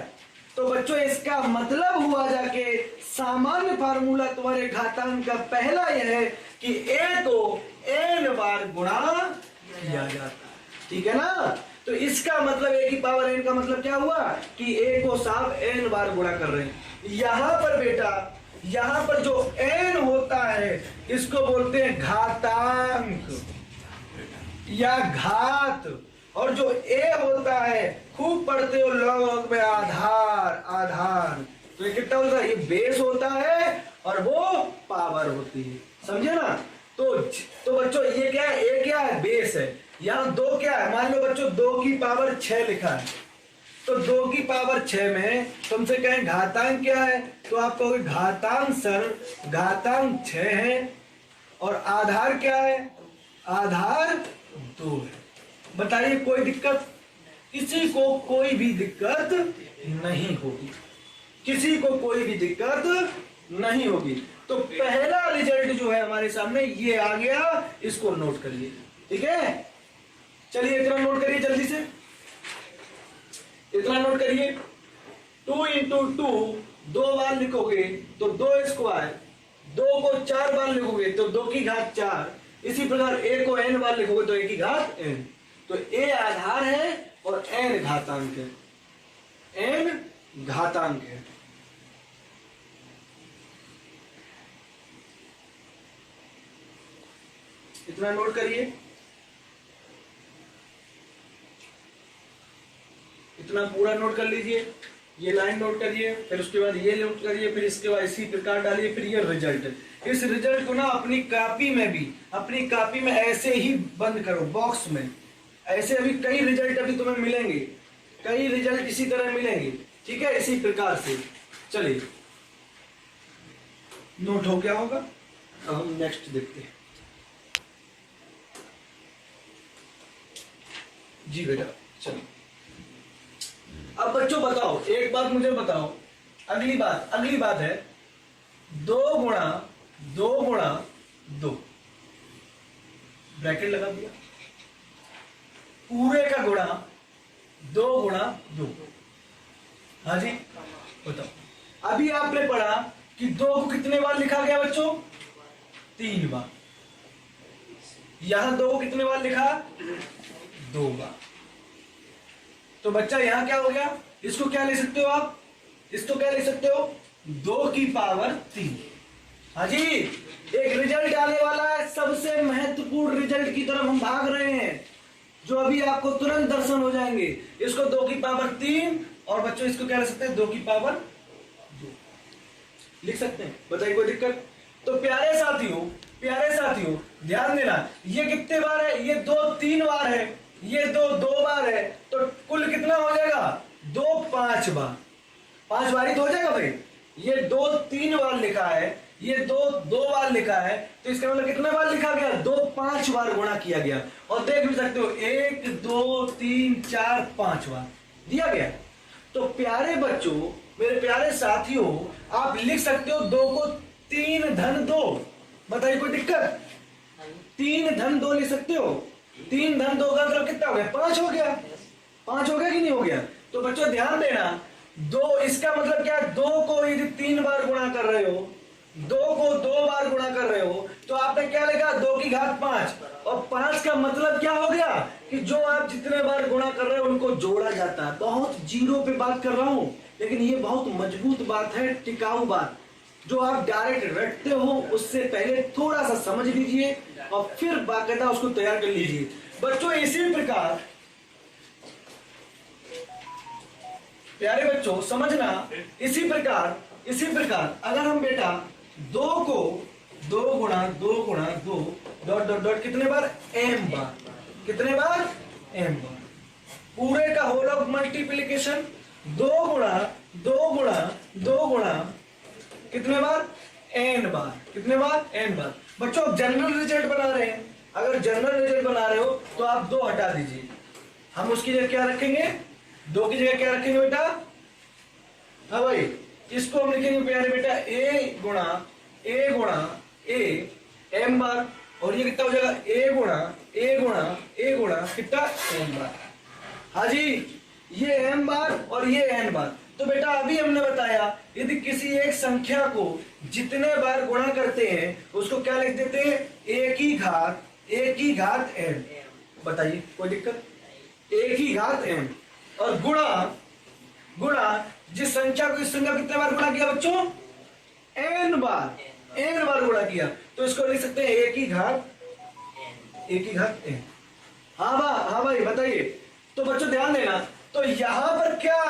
तो बच्चों इसका मतलब हुआ जाके सामान्य फार्मूला तुम्हारे घातांक का पहला यह है कि a को n बार गुणा किया जाता है, ठीक है ना। तो इसका मतलब a की पावर n का मतलब क्या हुआ कि a को साहब n बार गुणा कर रहे हैं। यहां पर बेटा, यहां पर जो n होता है, इसको बोलते हैं घातांक या घात, और जो a होता है, खूब पढ़ते हो लॉग में, आधार। तो ये कितना होता है, ये बेस होता है और वो पावर होती है, समझे ना। तो बच्चों ये क्या है, a क्या है, बेस है, यहाँ 2 क्या है, मान लो बच्चों 2 की पावर 6 लिखा है, तो 2 की पावर 6 में तुमसे कहें घातांक क्या है, तो आप कहोगे घातांक सर घातांक 6 है, और आधार क्या है, आधार 2 है। बताइए कोई दिक्कत, किसी को कोई भी दिक्कत नहीं होगी, किसी को कोई भी दिक्कत नहीं होगी। तो पहला रिजल्ट जो है हमारे सामने ये आ गया, इसको नोट करिए, ठीक है। चलिए इतना नोट करिए जल्दी से, इतना नोट करिए। 2 इंटू 2 2 बार लिखोगे तो 2 स्क्वायर, 2 को 4 बार लिखोगे तो 2 की घात 4, इसी प्रकार a को n बार लिखोगे तो a की घात n। तो a आधार है और n घातांक है, n घातांक है। इतना नोट करिए, इतना पूरा नोट कर लीजिए, ये लाइन नोट करिए, फिर उसके बाद ये नोट करिए, फिर इसके बाद इसी प्रकार डालिए, फिर ये रिजल्ट। इस रिजल्ट को ना अपनी कॉपी में भी, अपनी कॉपी में ऐसे ही बंद करो बॉक्स में, ऐसे अभी कई रिजल्ट अभी तुम्हें मिलेंगे, कई रिजल्ट इसी तरह मिलेंगे, ठीक है, इसी प्रकार से। चलिए नोट हो गया होगा, अब हम नेक्स्ट देखते हैं। जी बेटा चलो, अब बच्चों बताओ, एक बात मुझे बताओ, अगली बात है 2 गुणा 2 गुणा 2, ब्रैकेट लगा दिया, पूरे का गुणा 2 गुणा 2। हाँ जी बताओ, अभी आपने पढ़ा कि 2 को कितने बार लिखा गया बच्चों, 3 बार। यहां 2 को कितने बार लिखा, 2 बार। तो बच्चा यहां क्या हो गया, इसको क्या ले सकते हो आप, इसको क्या ले सकते हो, 2 की पावर 3। हाँ जी, एक रिजल्ट आने वाला है, सबसे महत्वपूर्ण रिजल्ट की तरफ हम भाग रहे हैं, जो अभी आपको तुरंत दर्शन हो जाएंगे। इसको 2 की पावर 3, और बच्चों इसको क्या ले सकते हैं, 2 की पावर 2 लिख सकते हैं। बताइए कोई दिक्कत। तो प्यारे साथियों ध्यान देना, ये कितने बार है, ये 2 3 बार है, ये 2 बार है, तो कुल कितना हो जाएगा, 2 5 बार, 5 बार ही तो हो जाएगा भाई। ये 2 3 बार लिखा है, ये 2 बार लिखा है, तो इसका मतलब कितना बार लिखा गया, 2 5 बार गुणा किया गया। और देख भी सकते हो 1 2 3 4 5 बार दिया गया। तो प्यारे बच्चों, मेरे प्यारे साथियों, आप लिख सकते हो 2 को 3 धन 2। बताइए कोई दिक्कत, 3 धन 2 लिख सकते हो। 3 धन 2 का मतलब कितना हो गया, 5 हो गया, 5 हो गया कि नहीं हो गया। तो बच्चों ध्यान देना, 2 इसका मतलब क्या है, 2 को यदि 3 बार गुणा कर रहे हो, 2 को 2 बार गुणा कर रहे हो, तो आपने क्या लिखा, 2 की घात 5। और 5 का मतलब क्या हो गया कि जो आप जितने बार गुणा कर रहे हो उनको जोड़ा जाता है। बहुत जीरो पे बात कर रहा हूं, लेकिन ये बहुत मजबूत बात है, टिकाऊ बात, जो आप डायरेक्ट रटते हो उससे पहले थोड़ा सा समझ लीजिए और फिर बाकायदा उसको तैयार कर लीजिए। बच्चों इसी प्रकार, प्यारे बच्चों समझना, इसी प्रकार अगर हम बेटा 2 को 2 गुणा 2 गुणा 2 डॉट डॉट डॉट कितने बार, m बार, कितने बार, m बार, पूरे का होल ऑफ मल्टीप्लीकेशन 2 गुणा 2 गुणा 2 गुणा कितने बार, n बार, कितने बार, n बार। बच्चों जनरल रिजल्ट बना रहे हैं, अगर जनरल रिजल्ट बना रहे हो तो आप 2 हटा दीजिए, हम उसकी जगह क्या रखेंगे, 2 की जगह क्या रखेंगे बेटा, हाँ भाई, इसको हम लिखेंगे प्यारे बेटा a गुणा a m बार, और ये कितना हो जाएगा, a गुणा कितना, n बार। हाँ जी, ये m बार और ये n बार। तो बेटा अभी हमने बताया, यदि किसी एक संख्या को जितने बार गुणा करते हैं उसको क्या लिख देते हैं, a की घात n। बताइए कोई दिक्कत, a की घात n। और गुणा जिस संख्या को इस संख्या कितने बार गुणा किया बच्चों, n बार गुणा किया, तो इसको लिख सकते हैं a की घात n। हाँ भाई बताइए। तो बच्चों ध्यान देना, तो यहां पर क्या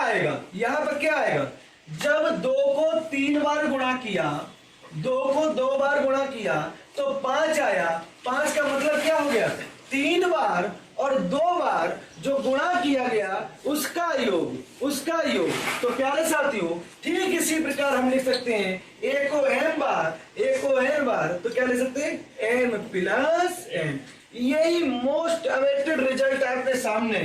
आएगा, जब 2 को 3 बार गुणा किया, 2 को 2 बार गुणा किया तो 5 आया। 5 का मतलब क्या हो गया, 3 बार, और और 2 बार जो गुणा किया गया उसका योग। तो प्यारे साथियों, ठीक इसी प्रकार हम लिख सकते हैं a को n बार, तो क्या लिख सकते हैं n प्लस n। यही मोस्ट अवेटेड रिजल्ट आपके सामने,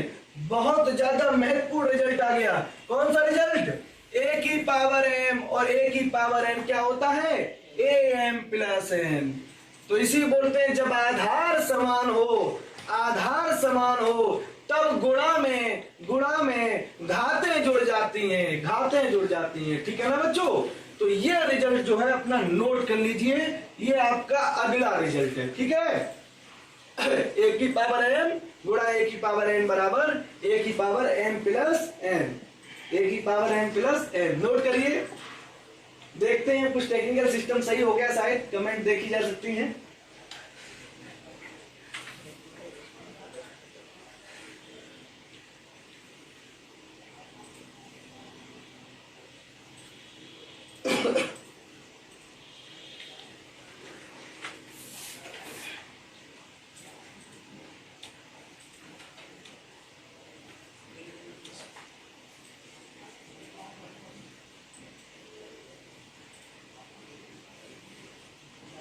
बहुत ज्यादा महत्वपूर्ण रिजल्ट आ गया। कौन सा रिजल्ट? a की पावर m और a की पावर n क्या होता है? am plus n। तो इसी बोलते हैं जब आधार समान हो तब गुणा में घातें जुड़ जाती हैं। ठीक है ना बच्चों? तो ये रिजल्ट जो है अपना नोट कर लीजिए, ये आपका अगला रिजल्ट है। ठीक है, a की पावर m गुणा a की पावर n बराबर a की power n plus n, a की power n plus n। Note करिए, देखते हैं कुछ टेक्निकल सिस्टम सही हो गया, शायद कमेंट देखी जा सकती हैं।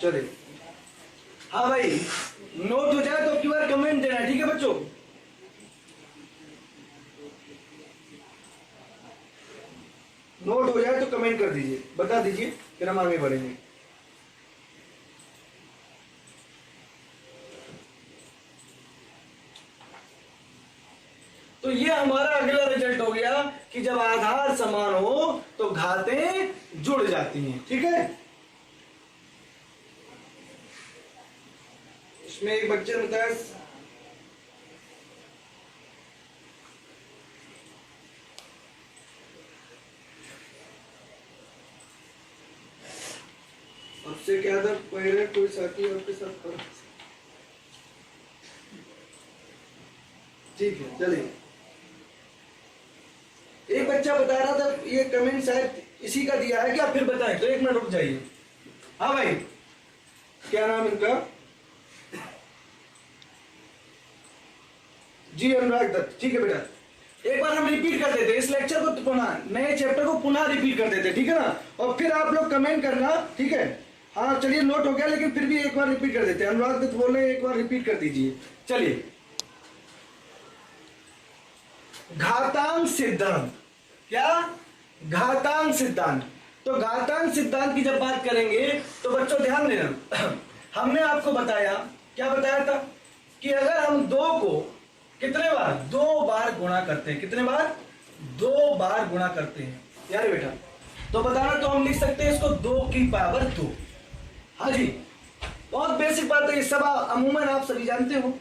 चलिए, हाँ भाई, नोट हो जाए तो अब की बार कमेंट देना, ठीक है बच्चों? नोट हो जाए तो कमेंट कर दीजिए, बता दीजिए, फिर हम आगे बढ़ेंगे। तो ये हमारा अगला रिजल्ट हो गया कि जब आधार समान हो तो घातें जुड़ जाती हैं। ठीक है, इसमें एक बच्चे ने बताया आपसे क्या था, पहले कोई साथी आपके साथ पढ़ा। ठीक है, चलिए, एक बच्चा बता रहा था, ये कमेंट शायद इसी का दिया है क्या, फिर बताएं। तो 1 मिनट रुक जाइए। हाँ भाई, क्या नाम इनका? जी अनुराग दत्त। ठीक है बेटा, एक बार हम रिपीट कर देते, इस लेक्चर को पुनः, नए चैप्टर को पुनः रिपीट कर देते, ठीक है ना? और फिर आप लोग कमेंट करना, ठीक है? हाँ चलिए, नोट हो गया, लेकिन फिर भी एक बार रिपीट कर देते हैं। अनुराग दत्त बोल रहे हैं, एक बार रिपीट कर दीजिए। चलिए, घातांक सिद्धांत। क्या? घातांक सिद्धांत। तो घातांक सिद्धांत की जब बात करेंगे तो बच्चों ध्यान देना, हमने आपको बताया, क्या बताया था कि अगर हम 2 को कितने बार? 2 बार गुणा करते हैं। कितने बार? 2 बार गुणा करते हैं यार बेटा। तो बताना, तो हम लिख सकते हैं इसको 2 की पावर 2। हाँ जी, बहुत बेसिक बात है, ये सब अमूमन आप सभी जानते हो।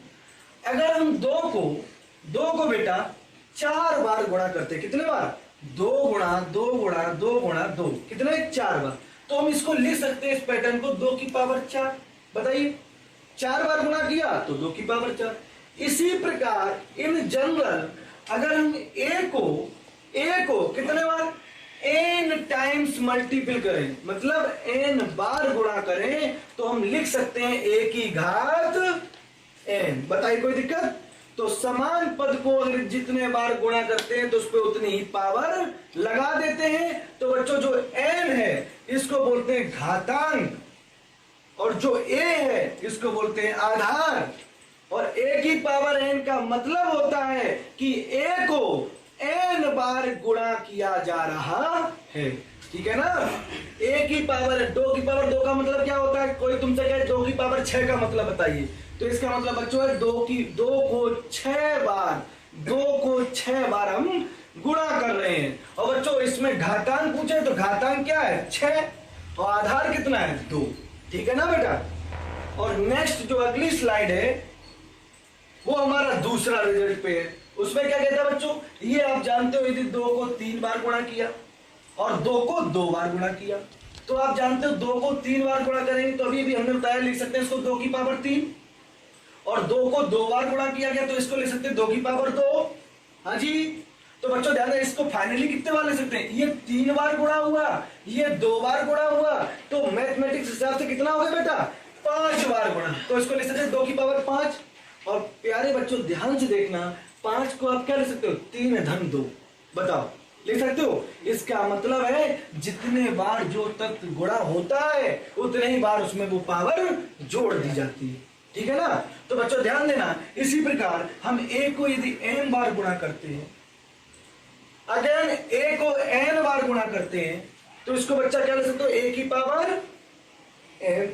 अगर हम 2 को बेटा 4 बार गुणा करते हैं, कितने बार? 2 गुणा 2 गुणा 2 गुणा 2, कितने? 4 बार। तो हम इसको लिख सकते हैं, इस पैटर्न को 2 की पावर 4। बताइए, 4 बार गुणा किया तो 2 की पावर 4। इसी प्रकार इन जनरल अगर हम a को कितने बार? n टाइम्स मल्टीपल करें, मतलब n बार गुणा करें, तो हम लिख सकते हैं a की घात n। बताइए, कोई दिक्कत? तो समान पद को अगर जितने बार गुणा करते हैं तो उस पर उतनी ही पावर लगा देते हैं। तो बच्चों जो n है इसको बोलते हैं घातांक, और जो a है इसको बोलते हैं आधार। और a की पावर n का मतलब होता है कि a को n बार गुणा किया जा रहा है। ठीक है ना? a की पावर 2 की पावर 2 का मतलब क्या होता है? कोई तुमसे कहे 2 की पावर 6 का मतलब बताइए, तो इसका मतलब बच्चों है 2 को 6 बार हम गुणा कर रहे हैं। और बच्चों इसमें घातांक पूछे तो घातांक क्या है? 6, और आधार कितना है? 2। ठीक है ना बेटा? और नेक्स्ट जो अगली स्लाइड है वो हमारा दूसरा रिजल्ट पे है। उसमें क्या कहता है बच्चों? ये आप जानते हो, यदि 2 को 3 बार गुणा किया और 2 को 2 बार गुणा किया, तो आप जानते हो 2 को 3 बार गुणा करेंगे तो अभी हमने बताया, लिख सकते हैं इसको 2 की पावर 3। और 2 को 2 बार गुणा किया गया तो इसको लिख सकते हैं 2 की पावर 2। हाँ जी, तो बच्चों ध्यान दें, इसको फाइनली कितने बार लिख सकते हैं? ये 3 बार गुणा हुआ, ये 2 बार गुणा हुआ, तो मैथमेटिक्स हिसाब से कितना हो गया बेटा? 5 बार गुणा। तो इसको लिख सकते हैं 2 की पावर 5। और प्यारे बच्चों ध्यान से देखना, 5 को आप क्या लिख सकते हो, 3 धन 2, बताओ लिख सकते हो। इसका मतलब है जितने बार जो तत्व गुणा होता है उतने ही बार उसमें वो पावर जोड़ दी जाती है, ठीक है ना। तो बच्चों ध्यान देना, इसी प्रकार हम a को यदि n बार गुणा करते हैं, अगेन a को n बार गुणा करते हैं, तो इसको बच्चा क्या लिख सकते हो, a की पावर n,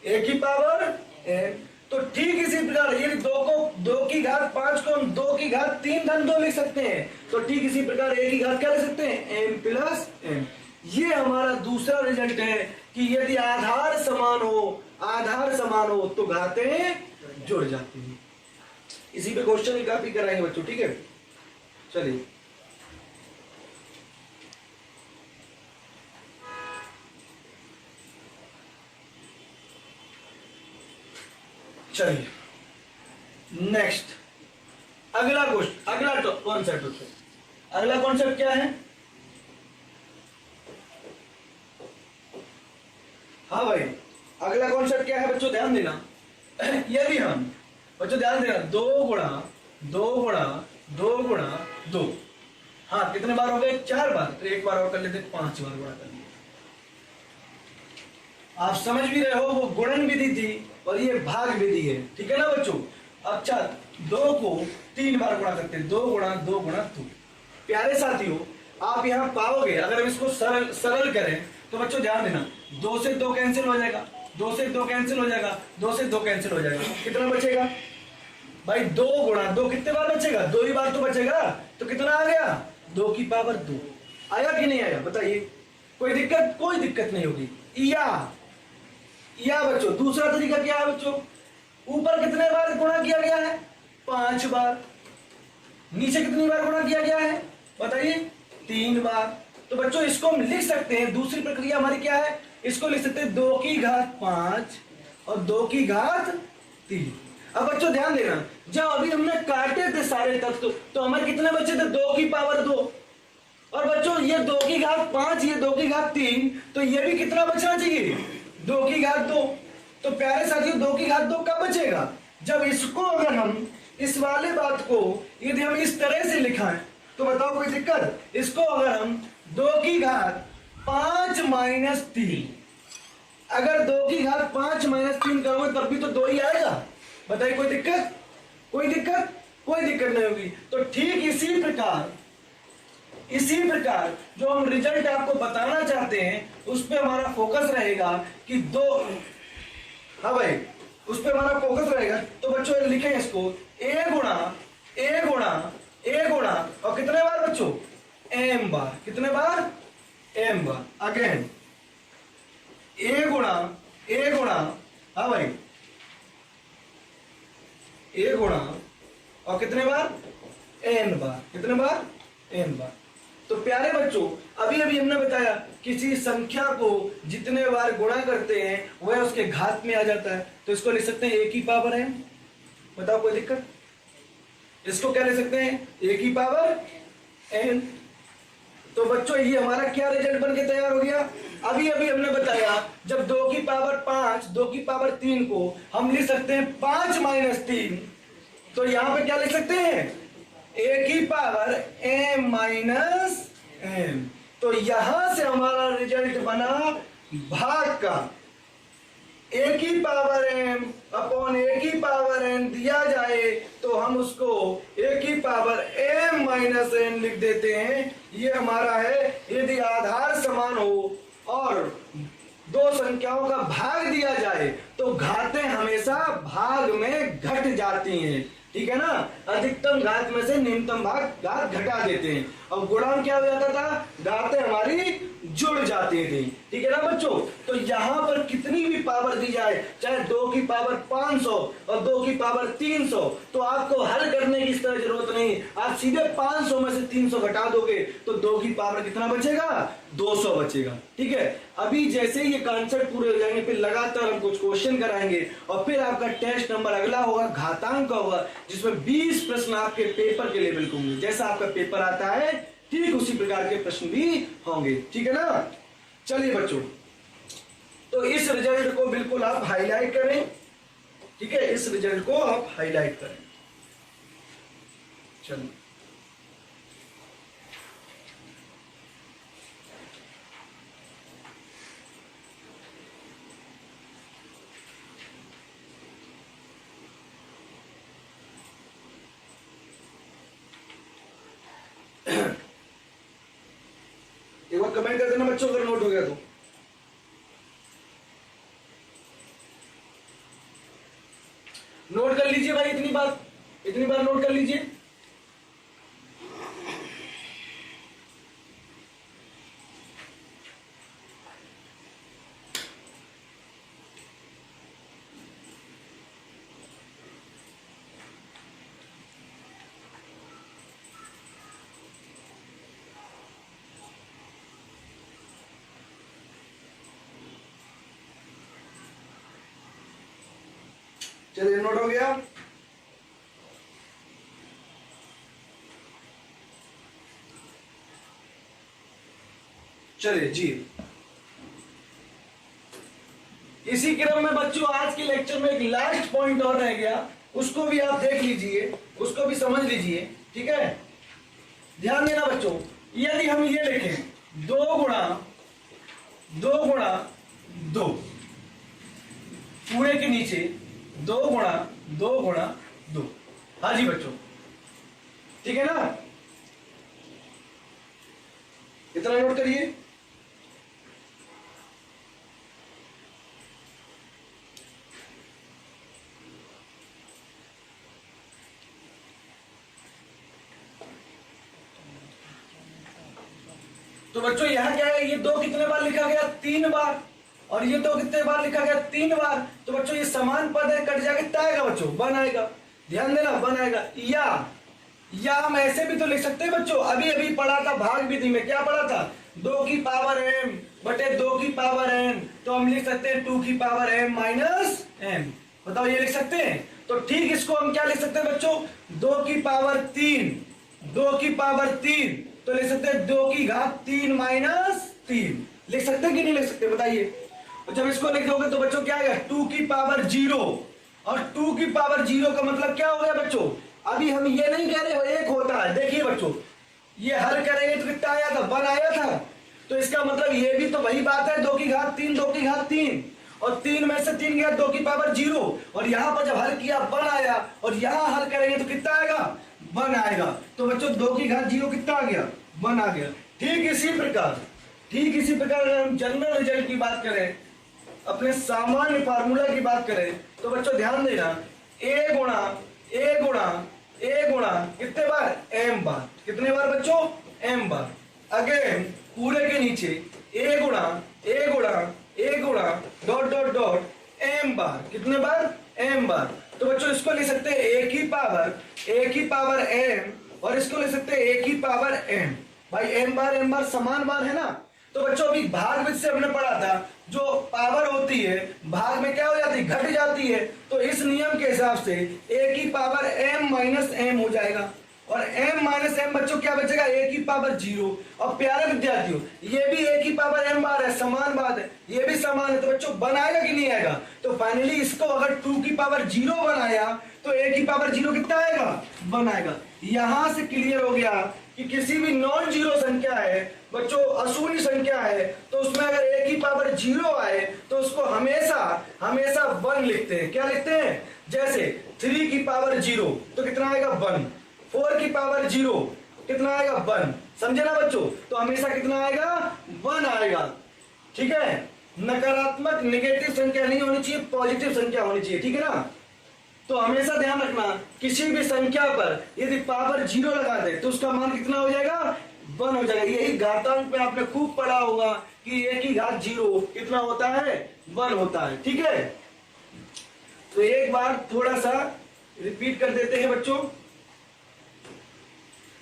a की पावर n। तो ठीक इसी प्रकार ये 2 की घात 5 को हम 2 की घात 3 धन 2 लिख सकते हैं, तो ठीक इसी प्रकार a की घात क्या लिख सकते हैं, m प्लस n। ये हमारा दूसरा रिजल्ट है कि यदि आधार समान हो तो घातें जुड़ जाती हैं। इसी पे क्वेश्चन भी काफी कराएंगे बच्चों, ठीक है। चलिए नेक्स्ट, अगला कॉन्सेप्ट अगला कॉन्सेप्ट क्या है, हाँ भाई अगला कॉन्सेप्ट क्या है बच्चों, ध्यान देना। यदि हम बच्चों ध्यान देना 2 गुणा 2 गुणा 2 गुणा 2, हाँ कितने बार हो गए, 4 बार, तो एक बार और कर लेते 5 बार गुणा कर लिया। आप समझ भी रहे हो, वो गुणन विधि थी और ये भाग विधि है, ठीक है ना बच्चों। अच्छा 2 को 3 बार गुणा करते हैं, 2 गुणा 2 गुणा 2। प्यारे साथियों आप यहां पाओगे, अगर हम इसको सरल करें तो बच्चों ध्यान देना, 2 से 2 कैंसिल हो जाएगा, 2 से 2 कैंसिल हो जाएगा, 2 से 2 कैंसिल हो जाएगा, कितना बचेगा भाई, 2 गुणा 2 कितने बार बचेगा, 2 ही बार तो बचेगा, तो कितना आ गया, 2 की पावर 2। आया कि नहीं आया बताइए, कोई दिक्कत नहीं होगी। या बच्चों दूसरा तरीका क्या है बच्चों, ऊपर कितने बार गुणा किया गया है, 5 बार, नीचे कितनी बार गुणा किया गया है बताइए, 3 बार। तो बच्चों इसको हम लिख सकते हैं, दूसरी प्रक्रिया हमारी क्या है, इसको लिख सकते हैं 2 की घात 5 और 2 की घात 3। अब बच्चों ध्यान देना, जब अभी हमने काटे थे सारे तत्व तो हमारे कितने बचे थे, 2 की पावर 2, और बच्चों ये 2 की घात 5, ये 2 की घात 3, तो ये भी कितना बचना चाहिए, 2 की घात 2। तो प्यारे साथियों 2 की घात 2 कब बचेगा, जब इसको अगर हम इस वाले बात को यदि हम इस तरह से लिखाएं तो बताओ कोई दिक्कत, इसको अगर हम 2 की घात 5 माइनस 3, अगर 2 की घात 5 माइनस 3 करोगे तब भी तो 2 ही आएगा, बताइए कोई दिक्कत, कोई दिक्कत नहीं होगी। तो ठीक इसी प्रकार जो हम रिजल्ट आपको बताना चाहते हैं उस पे हमारा फोकस रहेगा कि हाँ भाई उस पे हमारा फोकस रहेगा। तो बच्चों लिखें इसको a गुणा और कितने बार बच्चों, m बार, कितने बार, m बार। अगेन a गुणा हाँ भाई a गुणा और कितने बार, n बार, कितने बार, n बार। तो प्यारे बच्चों अभी हमने बताया किसी संख्या को जितने बार गुणा करते हैं वह उसके घात में आ जाता है, तो इसको लिख सकते हैं a की पावर n। बताओ कोई दिक्कत, इसको क्या लिख सकते हैं, a की पावर n। तो बच्चों ये हमारा क्या रिजल्ट बन के तैयार हो गया, अभी हमने बताया जब 2 की पावर 5 2 की पावर 3 को हम लिख सकते हैं 5 माइनस 3, तो यहां पे क्या लिख सकते हैं, a की पावर m माइनस m। तो यहां से हमारा रिजल्ट बना भाग का, a की पावर m अपॉन a की पावर n दिया जाए तो हम उसको a की पावर m माइनस n लिख देते हैं। ये हमारा है यदि आधार समान हो और 2 संख्याओं का भाग दिया जाए तो घातें हमेशा भाग में घट जाती हैं, ठीक है ना। अधिकतम घात में से न्यूनतम घात घटा देते हैं और गुणांक क्या हो जाता था, घातें हमारी जुड़ जाती थी, ठीक है ना बच्चों। तो यहां पर कितनी भी पावर दी जाए, चाहे 2 की पावर 500 और 2 की पावर 300, तो आपको हल करने की इस तरह जरूरत नहीं, आप सीधे 500 में से 300 घटा दोगे तो 2 की पावर कितना बचेगा, 200 बचेगा, ठीक है। अभी जैसे ही ये कॉन्सेप्ट पूरे हो जाएंगे फिर लगातार हम कुछ क्वेश्चन कराएंगे और फिर आपका टेस्ट नंबर अगला होगा घातांक का होगा, जिसमें 20 प्रश्न आपके पेपर के लेवल के होंगे। जैसा आपका पेपर आता है ठीक उसी प्रकार के प्रश्न भी होंगे, ठीक है ना। चलिए बच्चों, तो इस रिजल्ट को बिल्कुल आप हाईलाइट करें ठीक है, इस रिजल्ट को आप हाईलाइट करें। चलिए एक बार कमेंट कर देना बच्चों अगर नोट हो गया तो। नोट कर लीजिए भाई, इतनी बार नोट कर लीजिए। चलिए नोट हो गया। चलिए जी, इसी क्रम में बच्चों आज के लेक्चर में एक लास्ट पॉइंट और रह गया, उसको भी आप देख लीजिए, उसको भी समझ लीजिए। ठीक है, ध्यान देना बच्चों, यदि हम ये लिखें 2 गुणा 2 पूरे के नीचे 2 गुणा 2। हाँ जी बच्चों, ठीक है ना, इतना नोट करिए। तो बच्चों यहां क्या है, ये 2 कितने बार लिखा गया, 3 बार, और ये 2 कितने बार लिखा गया, 3 बार। तो बच्चों ये समान पद है, कट जाके कितना आएगा बच्चों, 1 आएगा। ध्यान देना, 1 आएगा। या हम ऐसे भी तो लिख सकते हैं बच्चों, अभी पढ़ा था भाग विधि में, क्या पढ़ा था, 2 की पावर m बटे 2 की पावर n। तो हम लिख सकते हैं 2 की पावर m माइनस m। बताओ ये लिख सकते हैं। तो ठीक इसको हम क्या लिख सकते हैं बच्चों, 2 की पावर 3 तो लिख सकते हैं 2 की घात 3 माइनस 3। लिख सकते हैं कि नहीं लिख सकते, बताइए। और जब इसको लिख दोगे तो बच्चों क्या आएगा, 2 की पावर 0, और 2 की पावर 0 का मतलब क्या हो गया बच्चों, अभी हम ये नहीं कह रहे 1 होता है। देखिए बच्चों, ये हल करेंगे तो कितना आया था, 1 आया था। तो इसका मतलब ये भी तो वही बात है, 2 की घात 3, और 3 में से 3 गया 2 की पावर 0, और यहां पर जब हल किया 1 आया, और यहां हल करेंगे तो कितना आएगा, 1 आएगा। तो बच्चों 2 की घात 0 कितना आ गया, 1 आ गया। ठीक इसी प्रकार अगर हम जनरल रिजल्ट की बात करें, अपने सामान्य फार्मूला की बात करें, तो बच्चों ध्यान देना, a गुणा कितने बार, m बार। कितने बार बच्चों, m बार। अगेन पूरे के नीचे a गुणा डॉट m बार। कितने बार, m बार। तो बच्चों इसको लिख सकते हैं a की पावर m, और इसको लिख सकते हैं a की पावर m। भाई m बार समान बार है ना। तो बच्चों अभी भाग विधि से हमने पढ़ा था, जो पावर होती है भाग में क्या हो जाती है, घट जाती है। तो इस नियम के हिसाब से a की पावर m माइनस m हो जाएगा, और m माइनस m बच्चों क्या बचेगा, a की पावर 0। और प्यारे विद्यार्थियों, ये भी a की पावर m बार है, समान बात है, ये भी समान है। तो बच्चों बनाएगा कि नहीं आएगा। तो फाइनली इसको अगर 2 की पावर 0 बनाया तो a की पावर 0 कितना आएगा, 1 आएगा। यहां से क्लियर हो गया कि किसी भी नॉन जीरो संख्या है बच्चों, अशून्य संख्या है, तो उसमें अगर a की पावर 0 आए तो उसको हमेशा 1 लिखते हैं। क्या लिखते हैं, जैसे 3 की पावर 0 तो कितना आएगा, 1। 4 की पावर 0 कितना आएगा, 1। समझे ना बच्चों। तो हमेशा कितना आएगा, 1 आएगा। ठीक है, नकारात्मक नेगेटिव संख्या नहीं होनी चाहिए, पॉजिटिव संख्या होनी चाहिए। ठीक है ना। तो हमेशा ध्यान रखना, किसी भी संख्या पर यदि पावर 0 लगा दे तो उसका मान कितना हो जाएगा, 1 हो जाएगा। यही घातांक में आपने खूब पढ़ा होगा कि a की घात 0 कितना होता है, 1 होता है। ठीक है, तो एक बार थोड़ा सा रिपीट कर देते हैं बच्चों।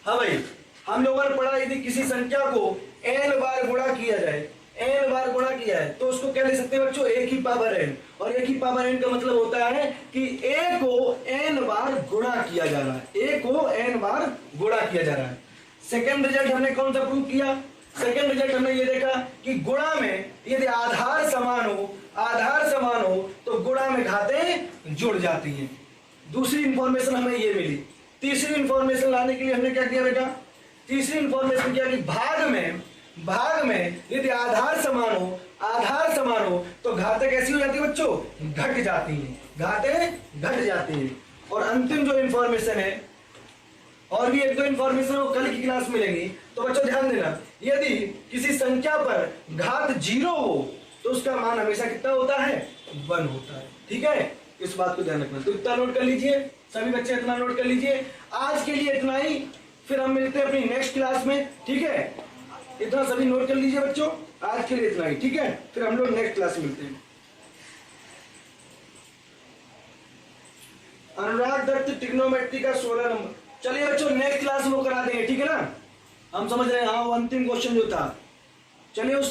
हाँ भाई, हम लोगों ने पढ़ा यदि किसी संख्या को n बार गुणा किया जाए, n बार गुणा किया है तो उसको क्या ले सकते हैं बच्चों, a की पावर n। और a की पावर n का मतलब होता है कि a को n बार गुणा किया जा रहा है, a को n बार गुणा किया जा रहा है। सेकंड रिजल्ट हमने कौन सा प्रूव किया, सेकंड रिजल्ट हमने ये देखा कि गुणा में यदि आधार समान हो आधार समान हो तो गुणा में घातें जुड़ जाती हैं। दूसरी इंफॉर्मेशन हमें ये मिली। तीसरी इंफॉर्मेशन लाने के लिए हमने क्या किया बेटा, तीसरी इंफॉर्मेशन क्या कि भाग में यदि आधार समान हो तो घातें कैसी हो जाती है बच्चों, घट जाती हैं, घातें घट जाती हैं। और अंतिम जो इंफॉर्मेशन है, और भी एक दो इंफॉर्मेशन वो कल की क्लास में मिलेंगी, तो बच्चों ध्यान देना, यदि किसी संख्या पर घात 0 हो तो उसका मान हमेशा कितना होता है, 1 होता है। ठीक है, इस बात को ध्यान रखना। तो इतना नोट कर लीजिए सभी बच्चे, इतना नोट कर लीजिए। आज के लिए इतना ही, फिर हम मिलते हैं अपनी नेक्स्ट क्लास में। ठीक है, इतना सभी नोट कर लीजिए बच्चों, आज के लिए इतना ही। ठीक है, फिर हम लोग नेक्स्ट क्लास में मिलते हैं। अनुराग दत्त ट्रिग्नोमेट्री का 16 नंबर। चलिए बच्चों नेक्स्ट क्लास में वो करा देंगे, ठीक है ना। हम समझ रहे हैं, हाँ वो अंतिम क्वेश्चन जो था, चलिए उस